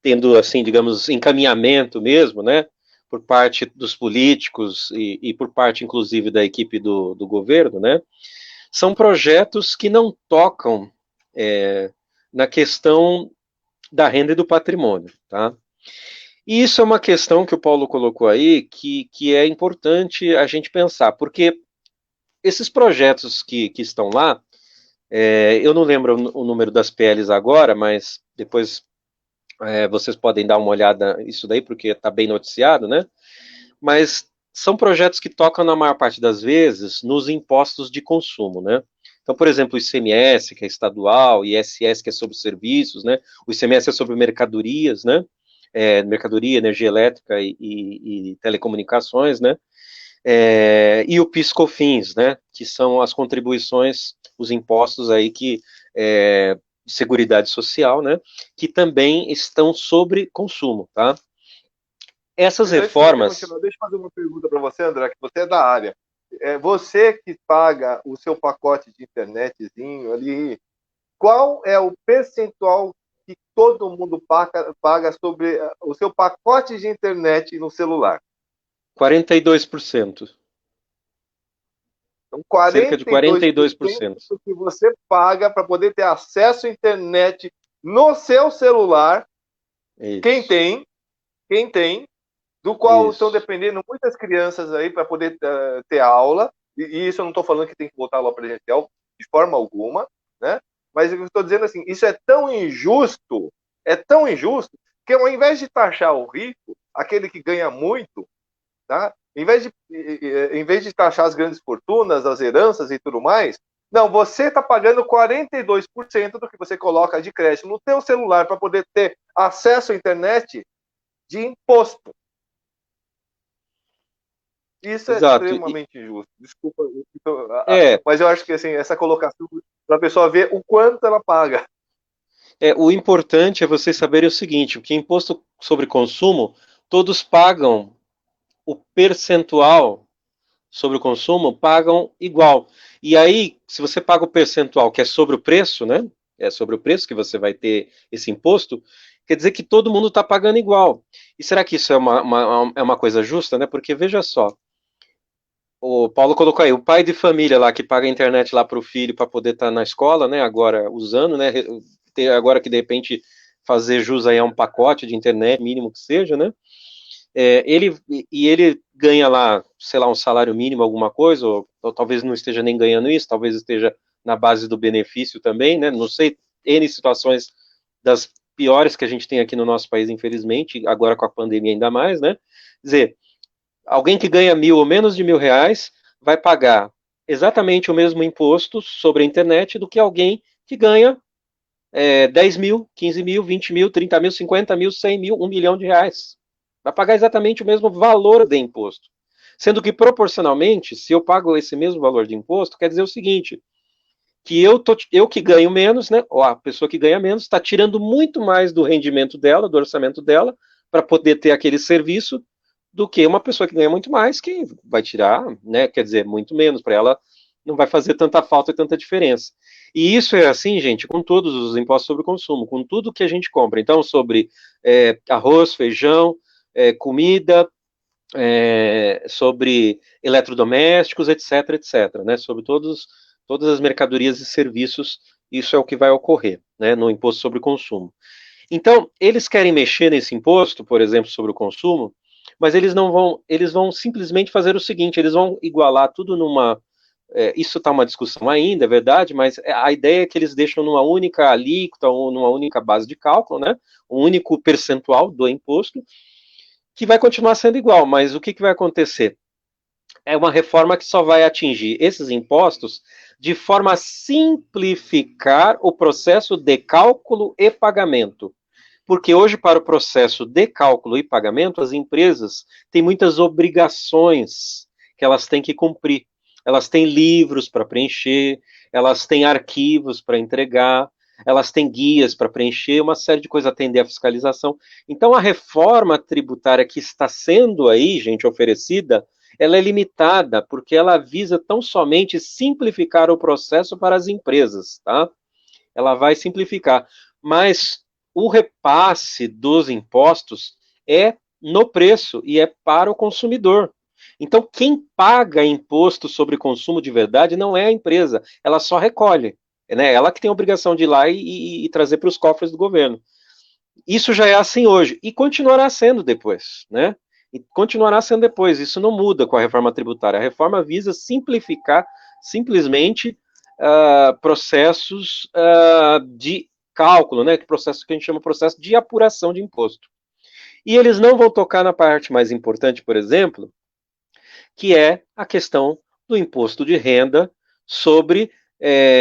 tendo, assim, digamos, encaminhamento mesmo, né, por parte dos políticos e por parte, inclusive, da equipe do governo, né, são projetos que não tocam na questão da renda e do patrimônio, tá? E isso é uma questão que o Paulo colocou aí, que é importante a gente pensar, porque esses projetos que estão lá, eu não lembro o número das PLs agora, mas depois vocês podem dar uma olhada nisso daí, porque está bem noticiado, né? Mas são projetos que tocam, na maior parte das vezes, nos impostos de consumo, né? Então, por exemplo, o ICMS, que é estadual, o ISS, que é sobre serviços, né? O ICMS é sobre mercadorias, né? Mercadoria, energia elétrica e telecomunicações, né? E o PIS/COFINS, né? Que são as contribuições, os impostos aí de Seguridade Social, né? Que também estão sobre consumo, tá? Essas Mas antes de você reformas. continuar, deixa eu fazer uma pergunta para você, André, que você é da área. Você que paga o seu pacote de internetzinho ali, qual é o percentual que todo mundo paga sobre o seu pacote de internet no celular? 42%. Então, Cerca de 42% 42%. do que você paga para poder ter acesso à internet no seu celular, quem Isso. tem, quem tem, do qual estão Isso. dependendo muitas crianças aí para poder ter aula, e isso eu não estou falando que tem que voltar lá presencial de forma alguma, né? Mas eu estou dizendo assim, isso é tão injusto, que ao invés de taxar o rico, aquele que ganha muito, tá? Em vez de taxar as grandes fortunas, as heranças e tudo mais, não, você está pagando 42% do que você coloca de crédito no teu celular para poder ter acesso à internet de imposto. Isso é Exato. extremamente injusto. Desculpa, É, mas eu acho que assim, essa colocação para a pessoa ver o quanto ela paga. o importante é vocês saberem o seguinte: o que é imposto sobre consumo, todos pagam o percentual sobre o consumo, pagam igual. E aí, se você paga o percentual que é sobre o preço, né? É sobre o preço que você vai ter esse imposto, quer dizer que todo mundo está pagando igual. E será que isso é uma coisa justa, né? Porque veja só, o Paulo colocou aí, o pai de família lá que paga a internet lá para o filho para poder estar na escola, né? Agora usando, né? Agora que de repente fazer jus aí a um pacote de internet, mínimo que seja, né? Ele ganha lá, sei lá, um salário mínimo, alguma coisa, ou talvez não esteja nem ganhando isso, talvez esteja na base do benefício também, né? Não sei, N situações das piores que a gente tem aqui no nosso país, infelizmente, agora com a pandemia ainda mais, né? Quer dizer, alguém que ganha 1.000 ou menos de 1.000 reais vai pagar exatamente o mesmo imposto sobre a internet do que alguém que ganha 10 mil, 15 mil, 20 mil, 30 mil, 50 mil, 100 mil, 1 milhão de reais. Vai pagar exatamente o mesmo valor de imposto. Sendo que, proporcionalmente, se eu pago esse mesmo valor de imposto, quer dizer o seguinte, que eu que ganho menos, né, ou a pessoa que ganha menos, está tirando muito mais do rendimento dela, do orçamento dela, para poder ter aquele serviço, do que uma pessoa que ganha muito mais, que vai tirar, né, quer dizer, muito menos, para ela não vai fazer tanta falta e tanta diferença. E isso é assim, gente, com todos os impostos sobre o consumo, com tudo que a gente compra. Então, sobre arroz, feijão, comida, sobre eletrodomésticos, etc, etc, né, sobre todas as mercadorias e serviços, isso é o que vai ocorrer, né, no imposto sobre o consumo. Então, eles querem mexer nesse imposto, por exemplo, sobre o consumo, mas eles vão simplesmente fazer o seguinte, eles vão igualar tudo numa, isso está uma discussão ainda, é verdade, mas a ideia é que eles deixam numa única alíquota ou numa única base de cálculo, né, um único percentual do imposto, que vai continuar sendo igual, mas o que vai acontecer? É uma reforma que só vai atingir esses impostos de forma a simplificar o processo de cálculo e pagamento. Porque hoje, para o processo de cálculo e pagamento, as empresas têm muitas obrigações que elas têm que cumprir. Elas têm livros para preencher, elas têm arquivos para entregar, elas têm guias para preencher, uma série de coisas, atender à fiscalização. Então, a reforma tributária que está sendo aí, gente, oferecida, ela é limitada porque ela visa tão somente simplificar o processo para as empresas, tá? Ela vai simplificar, mas o repasse dos impostos é no preço e é para o consumidor. Então, quem paga imposto sobre consumo de verdade não é a empresa, ela só recolhe. Né? Ela que tem a obrigação de ir lá e trazer para os cofres do governo. Isso já é assim hoje e continuará sendo depois, né? E continuará sendo depois. Isso não muda com a reforma tributária. A reforma visa simplificar simplesmente processos de cálculo, né? Processo que a gente chama de processo de apuração de imposto. E eles não vão tocar na parte mais importante, por exemplo, que é a questão do imposto de renda sobre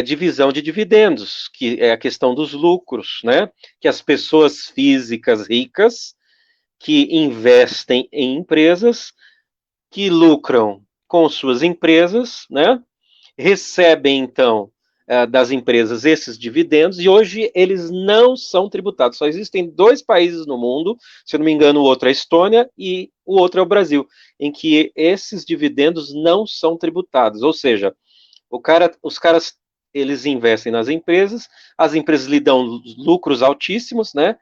divisão de dividendos, que é a questão dos lucros, né? Que as pessoas físicas ricas que investem em empresas, que lucram com suas empresas, né? Recebem então das empresas esses dividendos e hoje eles não são tributados. Só existem 2 países no mundo, se eu não me engano, o outro é a Estônia e o outro é o Brasil, em que esses dividendos não são tributados. Ou seja, os caras eles investem nas empresas, as empresas lhe dão lucros altíssimos, né?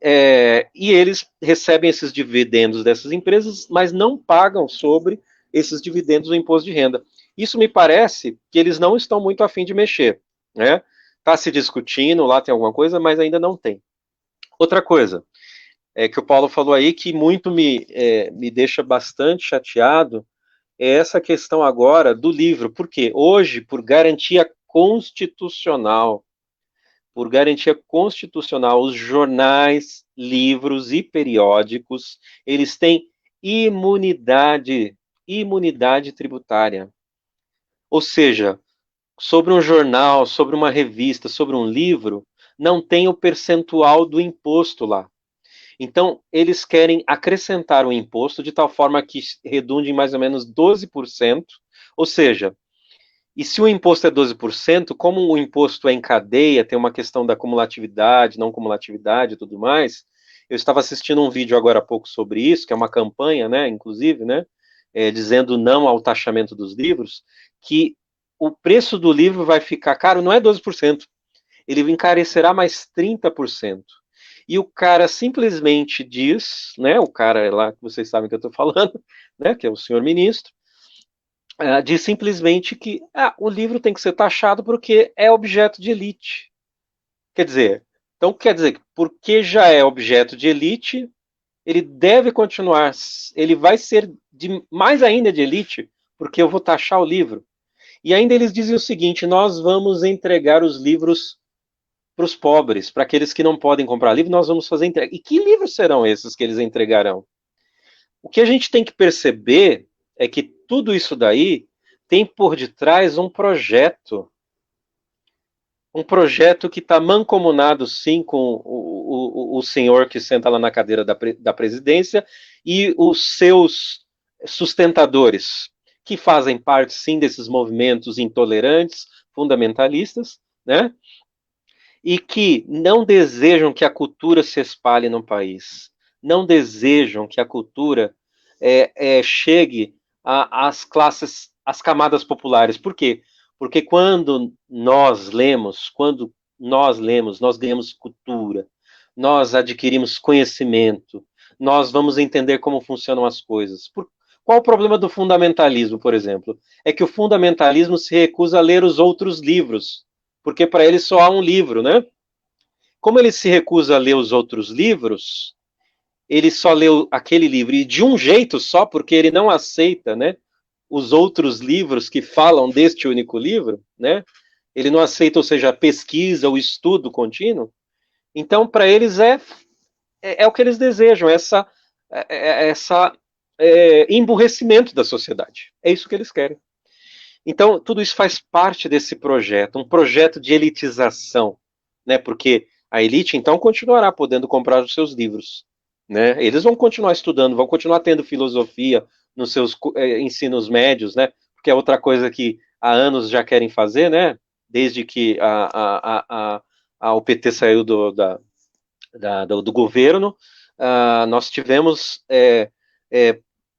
E eles recebem esses dividendos dessas empresas, mas não pagam sobre esses dividendos o imposto de renda. Isso me parece que eles não estão muito afim de mexer, né? Está se discutindo, lá tem alguma coisa, mas ainda não tem. Outra coisa, que o Paulo falou aí, que muito me deixa bastante chateado, é essa questão agora do livro. Por quê? Hoje, por garantia constitucional, os jornais, livros e periódicos, eles têm imunidade tributária. Ou seja, sobre um jornal, sobre uma revista, sobre um livro, não tem o percentual do imposto lá. Então, eles querem acrescentar o imposto de tal forma que redunde em mais ou menos 12%, ou seja, e se o imposto é 12%, como o imposto é em cadeia, tem uma questão da cumulatividade, não cumulatividade e tudo mais, eu estava assistindo um vídeo agora há pouco sobre isso, que é uma campanha, né, inclusive, né, dizendo não ao taxamento dos livros, que o preço do livro vai ficar caro, não é 12%, ele encarecerá mais 30%. E o cara simplesmente diz, né, o cara lá que vocês sabem que eu estou falando, né, que é o senhor ministro, diz simplesmente que o livro tem que ser taxado porque é objeto de elite. Quer dizer, porque já é objeto de elite, ele deve continuar, ele vai ser mais ainda de elite, porque eu vou taxar o livro. E ainda eles dizem o seguinte: nós vamos entregar os livros para os pobres, para aqueles que não podem comprar livro, nós vamos fazer entrega. E que livros serão esses que eles entregarão? O que a gente tem que perceber é que tudo isso daí tem por detrás um projeto que está mancomunado, sim, com o senhor que senta lá na cadeira da presidência e os seus sustentadores, que fazem parte, sim, desses movimentos intolerantes, fundamentalistas, né? E que não desejam que a cultura se espalhe no país, não desejam que a cultura chegue às classes, às camadas populares. Por quê? Porque quando nós lemos, nós ganhamos cultura, nós adquirimos conhecimento, nós vamos entender como funcionam as coisas. Qual o problema do fundamentalismo, por exemplo? É que o fundamentalismo se recusa a ler os outros livros, porque para ele só há um livro, né? Como ele se recusa a ler os outros livros, ele só leu aquele livro e de um jeito só, porque ele não aceita, né, os outros livros que falam deste único livro, né? Ele não aceita, ou seja, a pesquisa, o estudo contínuo. Então, para eles é o que eles desejam, essa emburrecimento da sociedade. É isso que eles querem. Então, tudo isso faz parte desse projeto, um projeto de elitização, né? Porque a elite, então, continuará podendo comprar os seus livros, né? Eles vão continuar estudando, vão continuar tendo filosofia nos seus ensinos médios, né? Porque é outra coisa que há anos já querem fazer, né? Desde que o PT saiu do governo, nós tivemos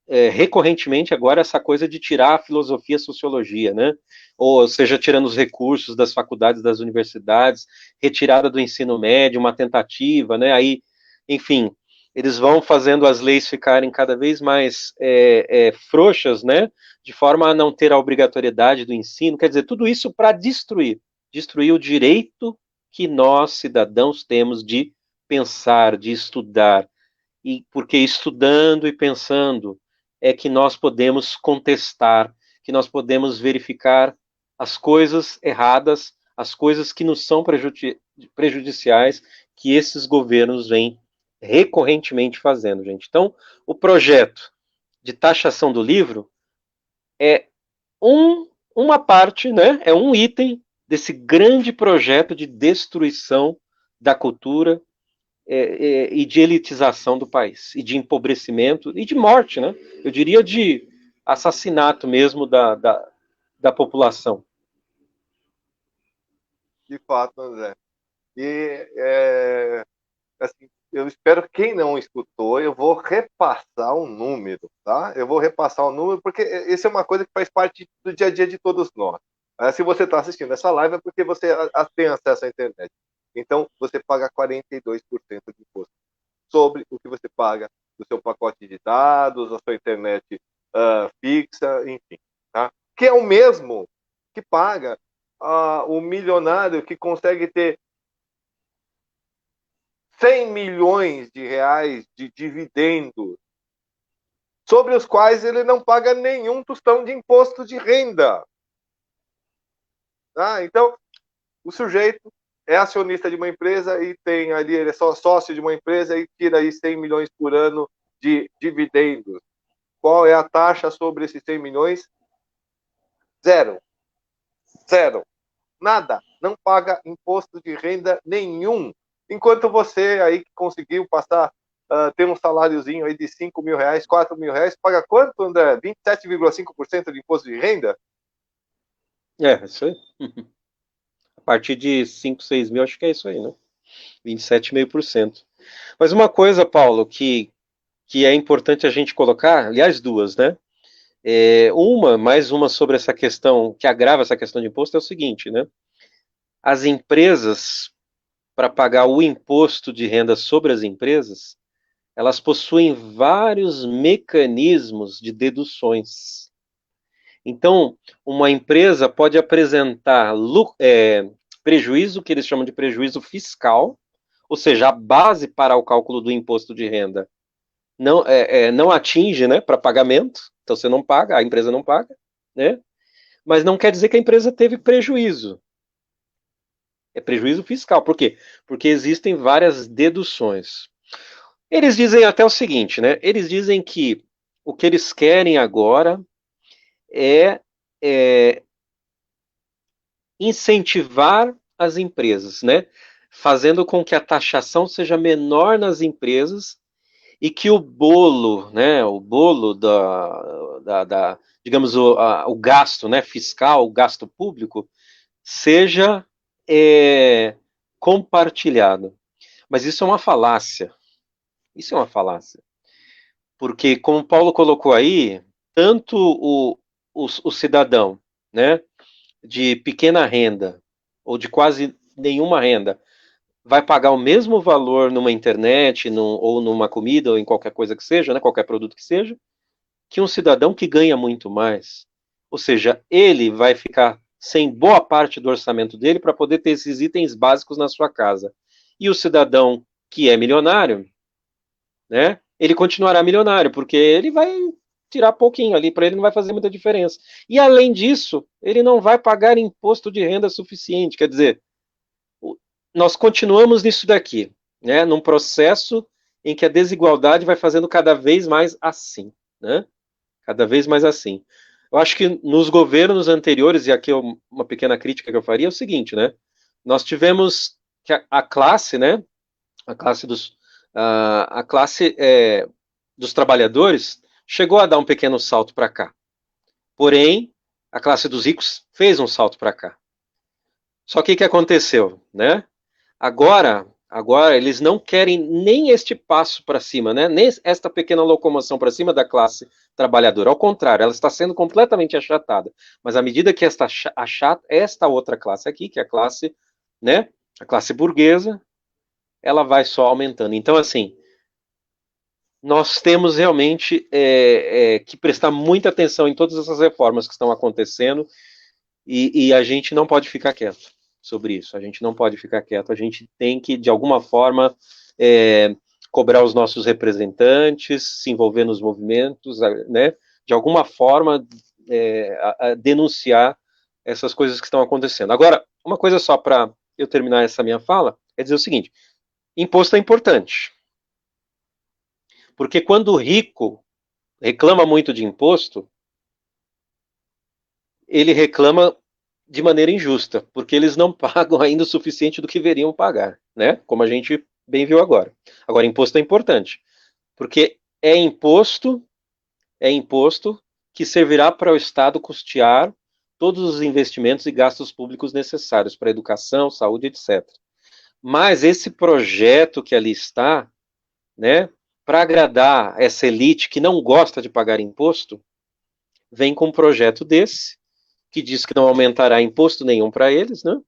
recorrentemente agora essa coisa de tirar a filosofia, a sociologia, né? Ou seja, tirando os recursos das faculdades, das universidades, retirada do ensino médio, uma tentativa, né? Aí, enfim, eles vão fazendo as leis ficarem cada vez mais frouxas, né? De forma a não ter a obrigatoriedade do ensino. Quer dizer, tudo isso para destruir o direito que nós, cidadãos, temos de pensar, de estudar, e porque estudando e pensando é que nós podemos contestar, que nós podemos verificar as coisas erradas, as coisas que nos são prejudiciais, que esses governos vêm recorrentemente fazendo, gente. Então, o projeto de taxação do livro é uma parte, né? É um item desse grande projeto de destruição da cultura, e de elitização do país, e de empobrecimento, e de morte, né? Eu diria de assassinato mesmo da população. De fato, André. E assim, eu espero que quem não escutou, eu vou repassar um número, tá? Eu vou repassar um número, porque isso é uma coisa que faz parte do dia a dia de todos nós. Se você está assistindo essa live é porque você tem acesso à internet. Então, você paga 42% de imposto sobre o que você paga do seu pacote de dados, a sua internet fixa, enfim. Tá? Que é o mesmo que paga o milionário que consegue ter 100 milhões de reais de dividendos, sobre os quais ele não paga nenhum tostão de imposto de renda. Tá? Então, o sujeito é acionista de uma empresa e tem ali, ele é só sócio de uma empresa e tira aí 100 milhões por ano de dividendos. Qual é a taxa sobre esses 100 milhões? Zero. Zero. Nada. Não paga imposto de renda nenhum. Enquanto você aí que conseguiu passar, ter um saláriozinho aí de 5 mil reais, 4 mil reais, paga quanto, André? 27,5% de imposto de renda? Isso aí. A partir de 5, 6 mil, acho que é isso aí, né? 27,5%. Mas uma coisa, Paulo, que é importante a gente colocar, aliás, duas, né? Mais uma sobre essa questão, que agrava essa questão de imposto, é o seguinte, né? As empresas, para pagar o imposto de renda sobre as empresas, elas possuem vários mecanismos de deduções. Então, uma empresa pode apresentar prejuízo, que eles chamam de prejuízo fiscal, ou seja, a base para o cálculo do imposto de renda não atinge, né, para pagamento, então você não paga, a empresa não paga, né? Mas não quer dizer que a empresa teve prejuízo. É prejuízo fiscal. Por quê? Porque existem várias deduções. Eles dizem até o seguinte, né? Eles dizem que o que eles querem agora é incentivar as empresas, né? Fazendo com que a taxação seja menor nas empresas e que o bolo, né? O bolo digamos, o gasto, né? Fiscal, o gasto público, seja compartilhado. Mas isso é uma falácia. Isso é uma falácia. Porque, como o Paulo colocou aí, tanto o cidadão, né, de pequena renda ou de quase nenhuma renda vai pagar o mesmo valor numa internet, ou numa comida, ou em qualquer coisa que seja, né, qualquer produto que seja, que um cidadão que ganha muito mais. Ou seja, ele vai ficar sem boa parte do orçamento dele para poder ter esses itens básicos na sua casa. E o cidadão que é milionário, né, ele continuará milionário, porque ele vai tirar pouquinho ali, para ele não vai fazer muita diferença. E além disso, ele não vai pagar imposto de renda suficiente, quer dizer, nós continuamos nisso daqui, né, num processo em que a desigualdade vai fazendo cada vez mais assim, né, cada vez mais assim. Eu acho que nos governos anteriores, e aqui é uma pequena crítica que eu faria, é o seguinte, né, nós tivemos que a classe, né, a classe dos trabalhadores chegou a dar um pequeno salto para cá. Porém, a classe dos ricos fez um salto para cá. Só que o que aconteceu, né? Agora, Agora, eles não querem nem este passo para cima, né? Nem esta pequena locomoção para cima da classe trabalhadora. Ao contrário, ela está sendo completamente achatada. Mas à medida que esta outra classe aqui, que é a classe, né? A classe burguesa, ela vai só aumentando. Então, assim, nós temos realmente que prestar muita atenção em todas essas reformas que estão acontecendo e a gente não pode ficar quieto sobre isso. A gente não pode ficar quieto. A gente tem que, de alguma forma, cobrar os nossos representantes, se envolver nos movimentos, né? De alguma forma, denunciar essas coisas que estão acontecendo. Agora, uma coisa só para eu terminar essa minha fala é dizer o seguinte: imposto é importante. Porque quando o rico reclama muito de imposto, ele reclama de maneira injusta, porque eles não pagam ainda o suficiente do que deveriam pagar, né? Como a gente bem viu agora. Agora, imposto é importante, porque é imposto que servirá para o Estado custear todos os investimentos e gastos públicos necessários para educação, saúde, etc. Mas esse projeto que ali está, né, para agradar essa elite que não gosta de pagar imposto, vem com um projeto desse, que diz que não aumentará imposto nenhum para eles, né?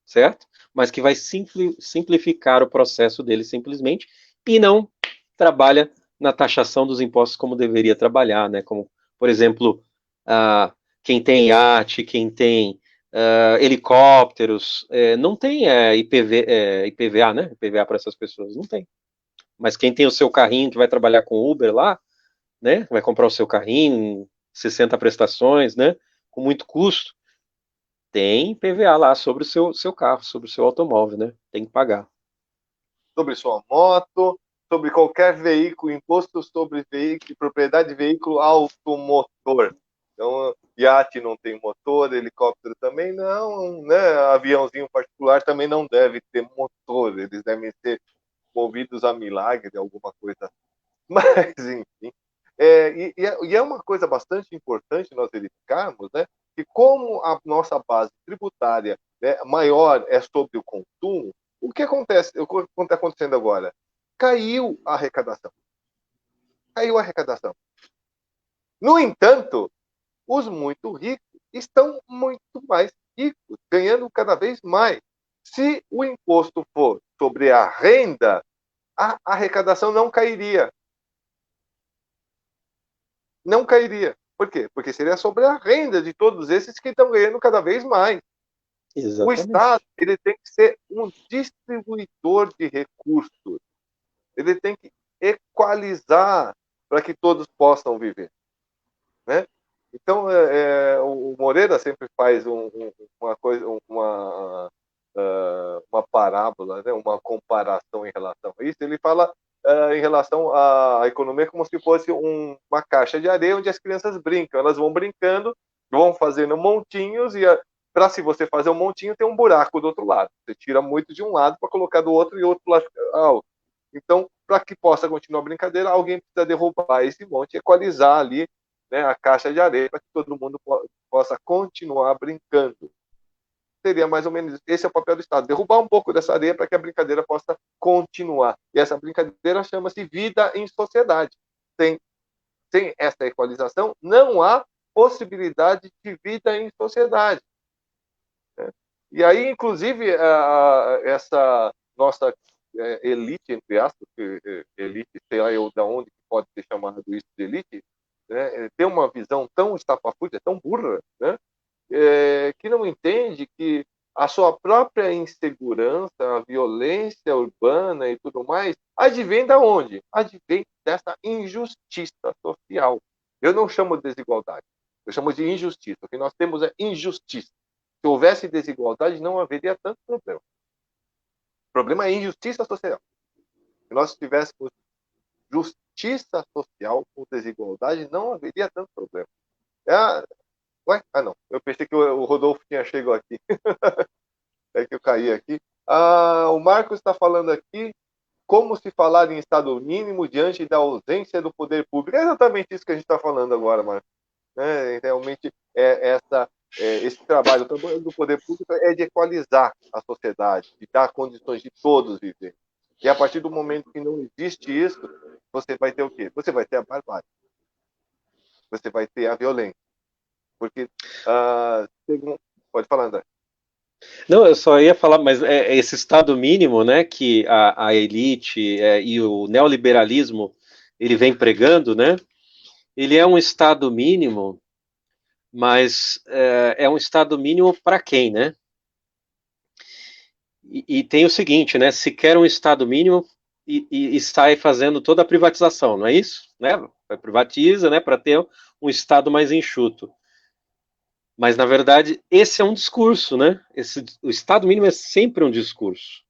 Certo? Mas que vai simplificar o processo deles simplesmente e não trabalha na taxação dos impostos como deveria trabalhar, né? Como, por exemplo, quem tem iate, quem tem helicópteros, não tem IPVA, né? IPVA para essas pessoas, não tem. Mas quem tem o seu carrinho que vai trabalhar com Uber lá, né? Vai comprar o seu carrinho, 60 prestações, né? Com muito custo, tem PVA lá sobre o seu carro, sobre o seu automóvel, né? Tem que pagar. Sobre sua moto, sobre qualquer veículo, imposto sobre veículo, propriedade de veículo automotor. Então, iate não tem motor, helicóptero também não, né? Aviãozinho particular também não deve ter motor, eles devem ser movidos a milagre, alguma coisa. Mas, enfim. E é uma coisa bastante importante nós verificarmos, né, que como a nossa base tributária, né, maior é sobre o consumo, o que acontece, o que está acontecendo agora? Caiu a arrecadação. Caiu a arrecadação. No entanto, os muito ricos estão muito mais ricos, ganhando cada vez mais. Se o imposto for sobre a renda, a arrecadação não cairia. Não cairia. Por quê? Porque seria sobre a renda de todos esses que estão ganhando cada vez mais. O Estado, Exatamente. ele tem que ser um distribuidor de recursos. Ele tem que equalizar para que todos possam viver, né? Então, o Moreira sempre faz uma coisa, uma parábola, né? Uma comparação em relação a isso. Ele fala em relação à economia como se fosse uma caixa de areia onde as crianças brincam. Elas vão brincando, vão fazendo montinhos e para se você fazer um montinho tem um buraco do outro lado. Você tira muito de um lado para colocar do outro e o outro lado. Então, para que possa continuar a brincadeira, alguém precisa derrubar esse monte e equalizar ali, né, a caixa de areia para que todo mundo possa continuar brincando. Seria mais ou menos esse é o papel do Estado, derrubar um pouco dessa areia para que a brincadeira possa continuar. E essa brincadeira chama-se vida em sociedade. Sem essa equalização, não há possibilidade de vida em sociedade, né? E aí, inclusive, essa nossa elite, entre aspas, elite, sei lá eu de onde pode ser chamado isso de elite, né, tem uma visão tão estapafúrdia, tão burra, né, que não entende que a sua própria insegurança, a violência urbana e tudo mais, advém da onde? Advém dessa injustiça social. Eu não chamo de desigualdade, eu chamo de injustiça. O que nós temos é injustiça. Se houvesse desigualdade, não haveria tanto problema. O problema é injustiça social. Se nós tivéssemos justiça social com desigualdade, não haveria tanto problema. Ué? Ah, não. Eu pensei que o Rodolfo tinha chegado aqui. É que eu caí aqui. O Marcos está falando aqui como se falar em Estado mínimo diante da ausência do poder público. É exatamente isso que a gente está falando agora, Marcos. Realmente é essa esse trabalho, o trabalho do poder público é de equalizar a sociedade, de dar condições de todos viver. E a partir do momento que não existe isso, você vai ter o quê? Você vai ter a barbárie, você vai ter a violência. Porque, pode falar, André. Não, eu só ia falar, mas esse estado mínimo, né, que a elite e o neoliberalismo ele vem pregando, né? Ele é um estado mínimo, mas é um estado mínimo para quem, né? E tem o seguinte, né? Se quer um estado mínimo e sai fazendo toda a privatização, não é isso? Né? Privatiza, né, para ter um estado mais enxuto. Mas, na verdade, esse é um discurso, né? O Estado mínimo é sempre um discurso.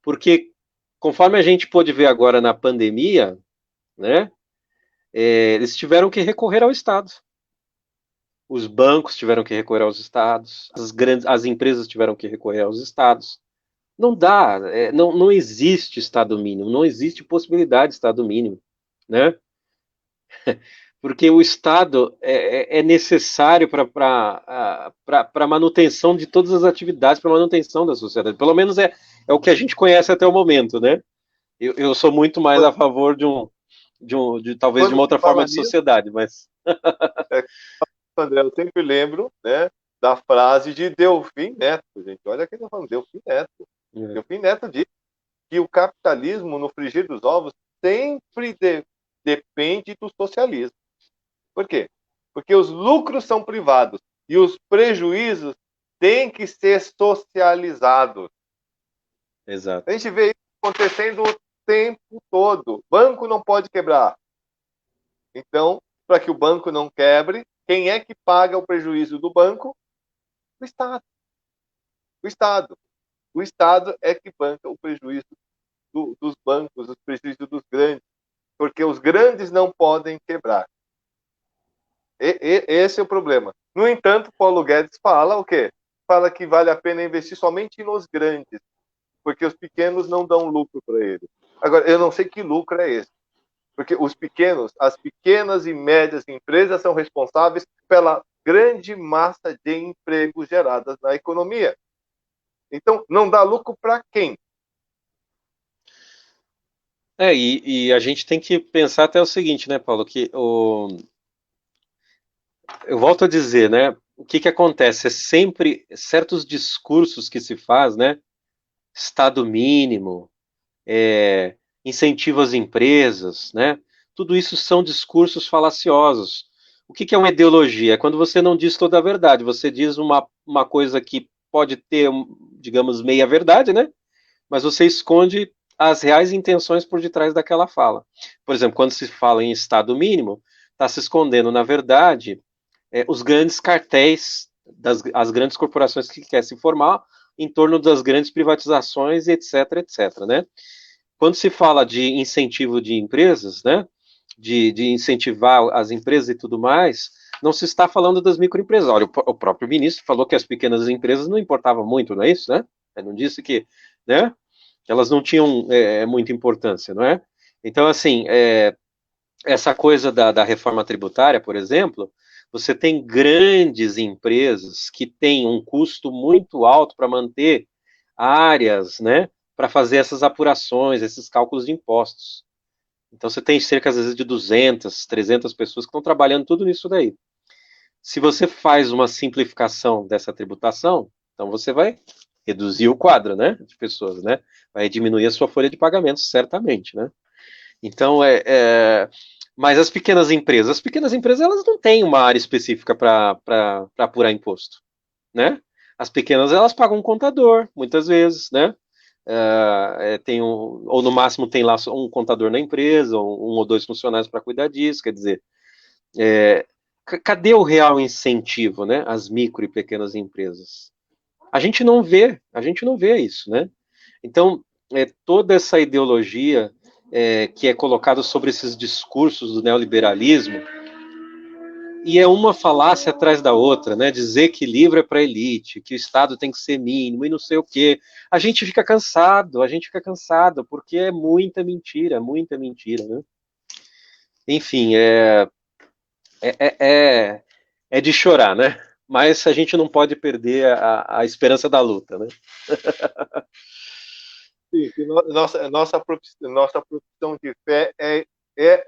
Porque, conforme a gente pôde ver agora na pandemia, né? Eles tiveram que recorrer ao Estado. Os bancos tiveram que recorrer aos Estados, as empresas tiveram que recorrer aos Estados. Não dá, não existe Estado mínimo, não existe possibilidade de Estado mínimo, né? Porque o Estado é necessário para a manutenção de todas as atividades, para a manutenção da sociedade. Pelo menos é o que a gente conhece até o momento, né? Eu sou muito mais a favor talvez de Quando uma se outra forma fala de nisso, sociedade, mas André, eu sempre lembro, né, da frase de Delfim Neto, gente. Olha quem está falando, Delfim Neto. é, Delfim Neto disse que o capitalismo, no frigir dos ovos, sempre depende do socialismo. Por quê? Porque os lucros são privados e os prejuízos têm que ser socializados. A exato. gente vê isso acontecendo o tempo todo. Banco não pode quebrar. Então, para que o banco não quebre, quem é que paga o prejuízo do banco? O Estado. O Estado. O Estado é que banca o prejuízo dos bancos, os prejuízos dos grandes, porque os grandes não podem quebrar. Esse é o problema. No entanto, Paulo Guedes fala o quê? Fala que vale a pena investir somente nos grandes, porque os pequenos não dão lucro para eles. Agora, eu não sei que lucro é esse, porque as pequenas e médias empresas são responsáveis pela grande massa de empregos geradas na economia. Então, não dá lucro para quem? E a gente tem que pensar até o seguinte, né, Paulo, eu volto a dizer, né, o que acontece? É sempre certos discursos que se faz, né, Estado mínimo, incentivo às empresas, né, tudo isso são discursos falaciosos. O que é uma ideologia? É quando você não diz toda a verdade, você diz uma coisa que pode ter, digamos, meia verdade, né, mas você esconde as reais intenções por detrás daquela fala. Por exemplo, quando se fala em Estado mínimo, está se escondendo, na verdade, os grandes cartéis, as grandes corporações que querem se formar em torno das grandes privatizações, etc, etc, né? Quando se fala de incentivo de empresas, né, de incentivar as empresas e tudo mais, não se está falando das microempresas. Olha, o próprio ministro falou que as pequenas empresas não importavam muito, não é isso, né? Ele não disse que, né, elas não tinham muita importância, não é? Então, assim, essa coisa da reforma tributária, por exemplo, você tem grandes empresas que têm um custo muito alto para manter áreas, né, para fazer essas apurações, esses cálculos de impostos. Então você tem cerca, às vezes, de 200, 300 pessoas que estão trabalhando tudo nisso daí. Se você faz uma simplificação dessa tributação, então você vai reduzir o quadro, né, de pessoas, né, vai diminuir a sua folha de pagamentos, certamente, né. Então, mas as pequenas empresas, elas não têm uma área específica para apurar imposto, né? As pequenas, elas pagam um contador, muitas vezes, né? Ou no máximo tem lá um contador na empresa, um ou dois funcionários para cuidar disso, quer dizer, cadê o real incentivo, né? Às micro e pequenas empresas? A gente não vê isso, né? Então, toda essa ideologia que é colocada sobre esses discursos do neoliberalismo, e é uma falácia atrás da outra, né? Dizer que livro é para elite, que o Estado tem que ser mínimo e não sei o quê. A gente fica cansado, porque é muita mentira, né? Enfim, é de chorar, né? mas a gente não pode perder a esperança da luta, né? Sim, que nossa profissão de fé é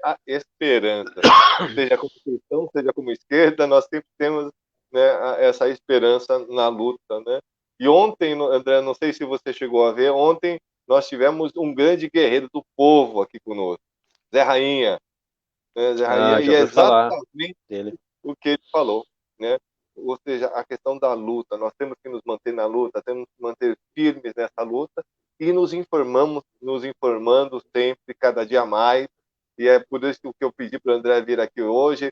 a esperança. Seja como cristão, seja como esquerda, nós sempre temos, né, essa esperança na luta, né? E ontem, André, não sei se você chegou a ver, ontem nós tivemos um grande guerreiro do povo aqui conosco, Zé Rainha, né? Zé Ah, Rainha, já e é ouvi falar exatamente dele. o que ele falou, né? Ou seja, a questão da luta, nós temos que nos manter na luta, temos que manter firmes nessa luta e nos informando sempre, cada dia mais. E é por isso que eu pedi para o André vir aqui hoje,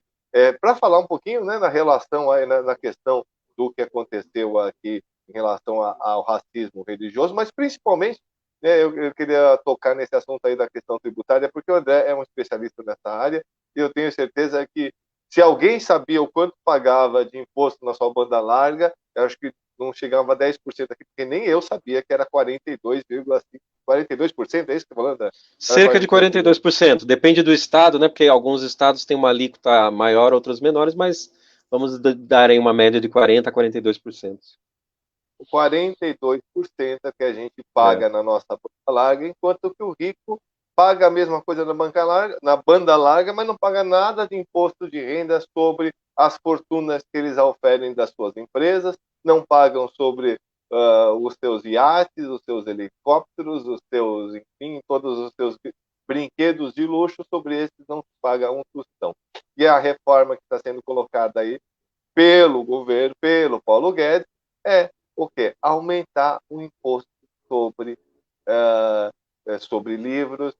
para falar um pouquinho, né, na relação aí, na questão do que aconteceu aqui em relação ao racismo religioso, mas principalmente, né, eu queria tocar nesse assunto aí da questão tributária, porque o André é um especialista nessa área e eu tenho certeza que se alguém sabia o quanto pagava de imposto na sua banda larga, eu acho que não chegava a 10% aqui, porque nem eu sabia que era 42,5%. 42%, é isso que você está falando? Era Cerca de 42%. 42%. Depende do estado, né? Porque alguns estados têm uma alíquota maior, outros menores, mas vamos dar aí uma média de 40% a 42%. O 42% é que a gente É, paga na nossa banda larga, enquanto que o rico paga a mesma coisa na banda larga, mas não paga nada de imposto de renda sobre as fortunas que eles oferem das suas empresas, não pagam sobre os seus iates, os seus helicópteros, os seus, enfim, todos os seus brinquedos de luxo, sobre esses não se paga um tostão. E a reforma que está sendo colocada aí pelo governo, pelo Paulo Guedes, é o quê? Aumentar o imposto sobre, sobre livros.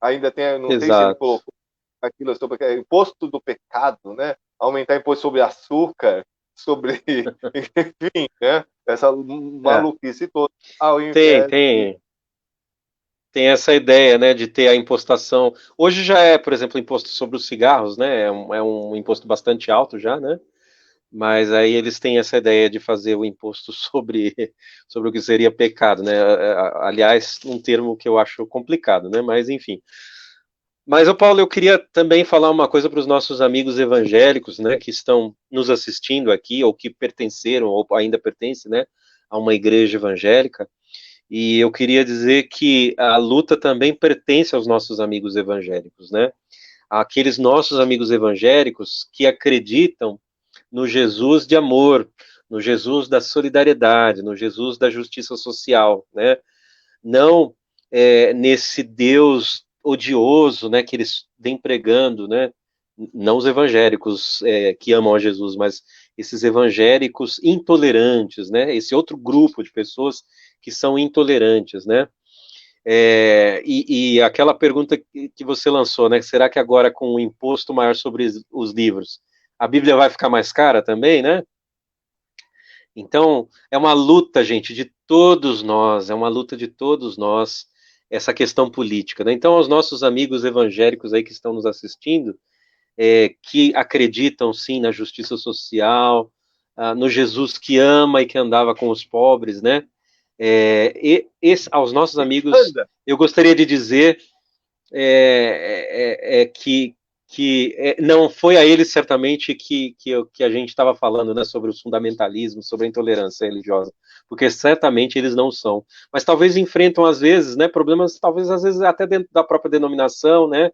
Ainda tem, não sei se ele exato. colocou aquilo sobre imposto do pecado, né? Aumentar imposto sobre açúcar, sobre, enfim, né? Essa É, maluquice toda, ao tem, invés de. tem, tem essa ideia, né, de ter a impostação. Hoje já é, por exemplo, imposto sobre os cigarros, né? É um imposto bastante alto já, né? Mas aí eles têm essa ideia de fazer o imposto sobre o que seria pecado, né? Aliás, um termo que eu acho complicado, né? Mas enfim. Mas, ô Paulo, eu queria também falar uma coisa para os nossos amigos evangélicos, né, que estão nos assistindo aqui, ou que pertenceram, ou ainda pertencem, né, a uma igreja evangélica. E eu queria dizer que a luta também pertence aos nossos amigos evangélicos, né? Aqueles nossos amigos evangélicos que acreditam no Jesus de amor, no Jesus da solidariedade, no Jesus da justiça social, né? Não nesse Deus odioso, né, que eles vêm pregando, né? Não os evangélicos que amam a Jesus, mas esses evangélicos intolerantes, né? Esse outro grupo de pessoas que são intolerantes, né? E aquela pergunta que você lançou, né? Será que agora com o imposto maior sobre os livros, a Bíblia vai ficar mais cara também, né? Então, é uma luta, gente, de todos nós, é uma luta de todos nós, essa questão política, né? Então, aos nossos amigos evangélicos aí que estão nos assistindo, que acreditam sim na justiça social, no Jesus que ama e que andava com os pobres, né? Aos nossos amigos, Anda! eu gostaria de dizer não foi a eles certamente que a gente estava falando, né, sobre os fundamentalismos, sobre a intolerância religiosa, porque certamente eles não são, mas talvez enfrentam às vezes, né, problemas, talvez às vezes até dentro da própria denominação, né,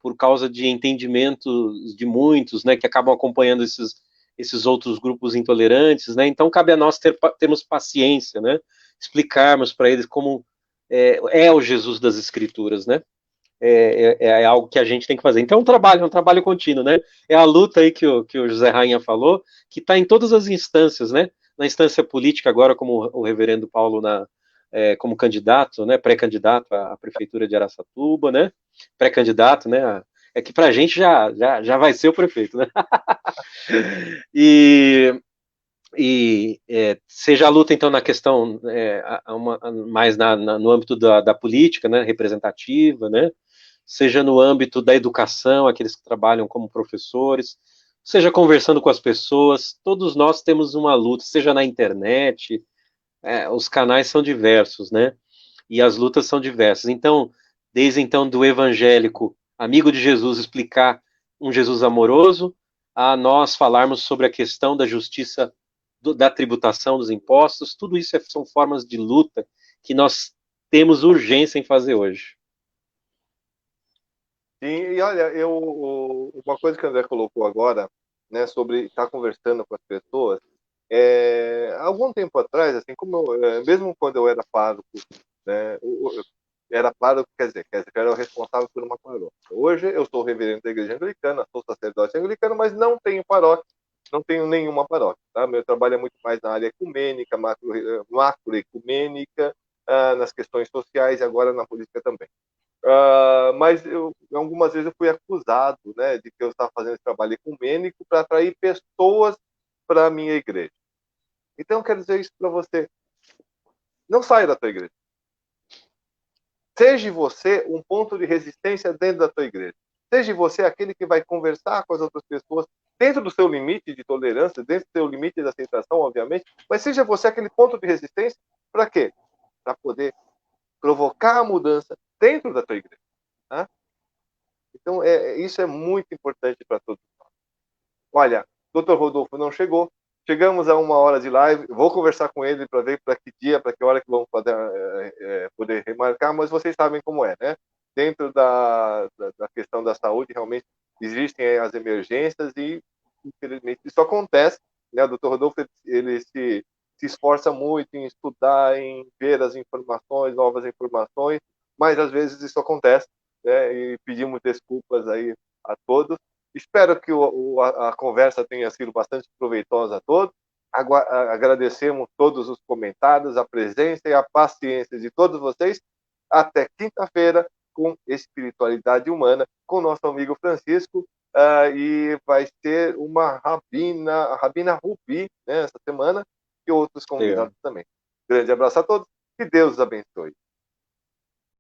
por causa de entendimentos de muitos, né, que acabam acompanhando esses outros grupos intolerantes, né, então cabe a nós termos paciência, né, explicarmos para eles como é o Jesus das Escrituras, né, é algo que a gente tem que fazer. Então é um trabalho contínuo, né? É a luta aí que o José Rainha falou, que está em todas as instâncias, né? Na instância política agora, como o reverendo Paulo como candidato, né? Pré-candidato à prefeitura de Araçatuba, né? Pré-candidato, né? É que para a gente já vai ser o prefeito, né? e seja a luta então na questão mais no âmbito da política, né, representativa, né, seja no âmbito da educação, aqueles que trabalham como professores, seja conversando com as pessoas, todos nós temos uma luta, seja na internet, os canais são diversos, né, e as lutas são diversas. Então, desde então do evangélico, amigo de Jesus, explicar um Jesus amoroso, a nós falarmos sobre a questão da justiça da tributação dos impostos, tudo isso são formas de luta que nós temos urgência em fazer hoje. E olha, uma coisa que o André colocou agora, né, sobre estar conversando com as pessoas, algum tempo atrás, assim como mesmo quando eu era pároco, né, era pároco, quer dizer, eu era o responsável por uma paróquia. Hoje eu sou reverendo da igreja anglicana, sou sacerdote anglicano, mas não tenho paróquia, não tenho nenhuma paróquia. Tá? Meu trabalho é muito mais na área ecumênica, macroecumênica, nas questões sociais e agora na política também. Mas algumas vezes eu fui acusado, né, de que eu estava fazendo esse trabalho ecumênico para atrair pessoas para a minha igreja. Então, eu quero dizer isso para você. Não saia da tua igreja. Seja você um ponto de resistência dentro da tua igreja. Seja você aquele que vai conversar com as outras pessoas dentro do seu limite de tolerância, dentro do seu limite de aceitação, obviamente, mas seja você aquele ponto de resistência para quê? Para poder provocar a mudança dentro da tua igreja. Tá? Então, isso é muito importante para todos nós. Olha, Dr. Rodolfo não chegou. Chegamos a 1 hora de live. Vou conversar com ele para ver para que dia, para que hora que vamos poder remarcar, mas vocês sabem como é, né? Dentro da questão da saúde, realmente existem as emergências e, infelizmente, isso acontece. Né? O Dr. Rodolfo ele se esforça muito em estudar, em ver as informações, novas informações, mas às vezes isso acontece, né? E pedimos desculpas aí a todos. Espero que a conversa tenha sido bastante proveitosa a todos. Agradecemos todos os comentários, a presença e a paciência de todos vocês. Até quinta-feira com Espiritualidade Humana, com nosso amigo Francisco. E vai ter uma a Rabina Rubi, né, essa semana, e outros convidados também. Grande abraço a todos. Que Deus os abençoe.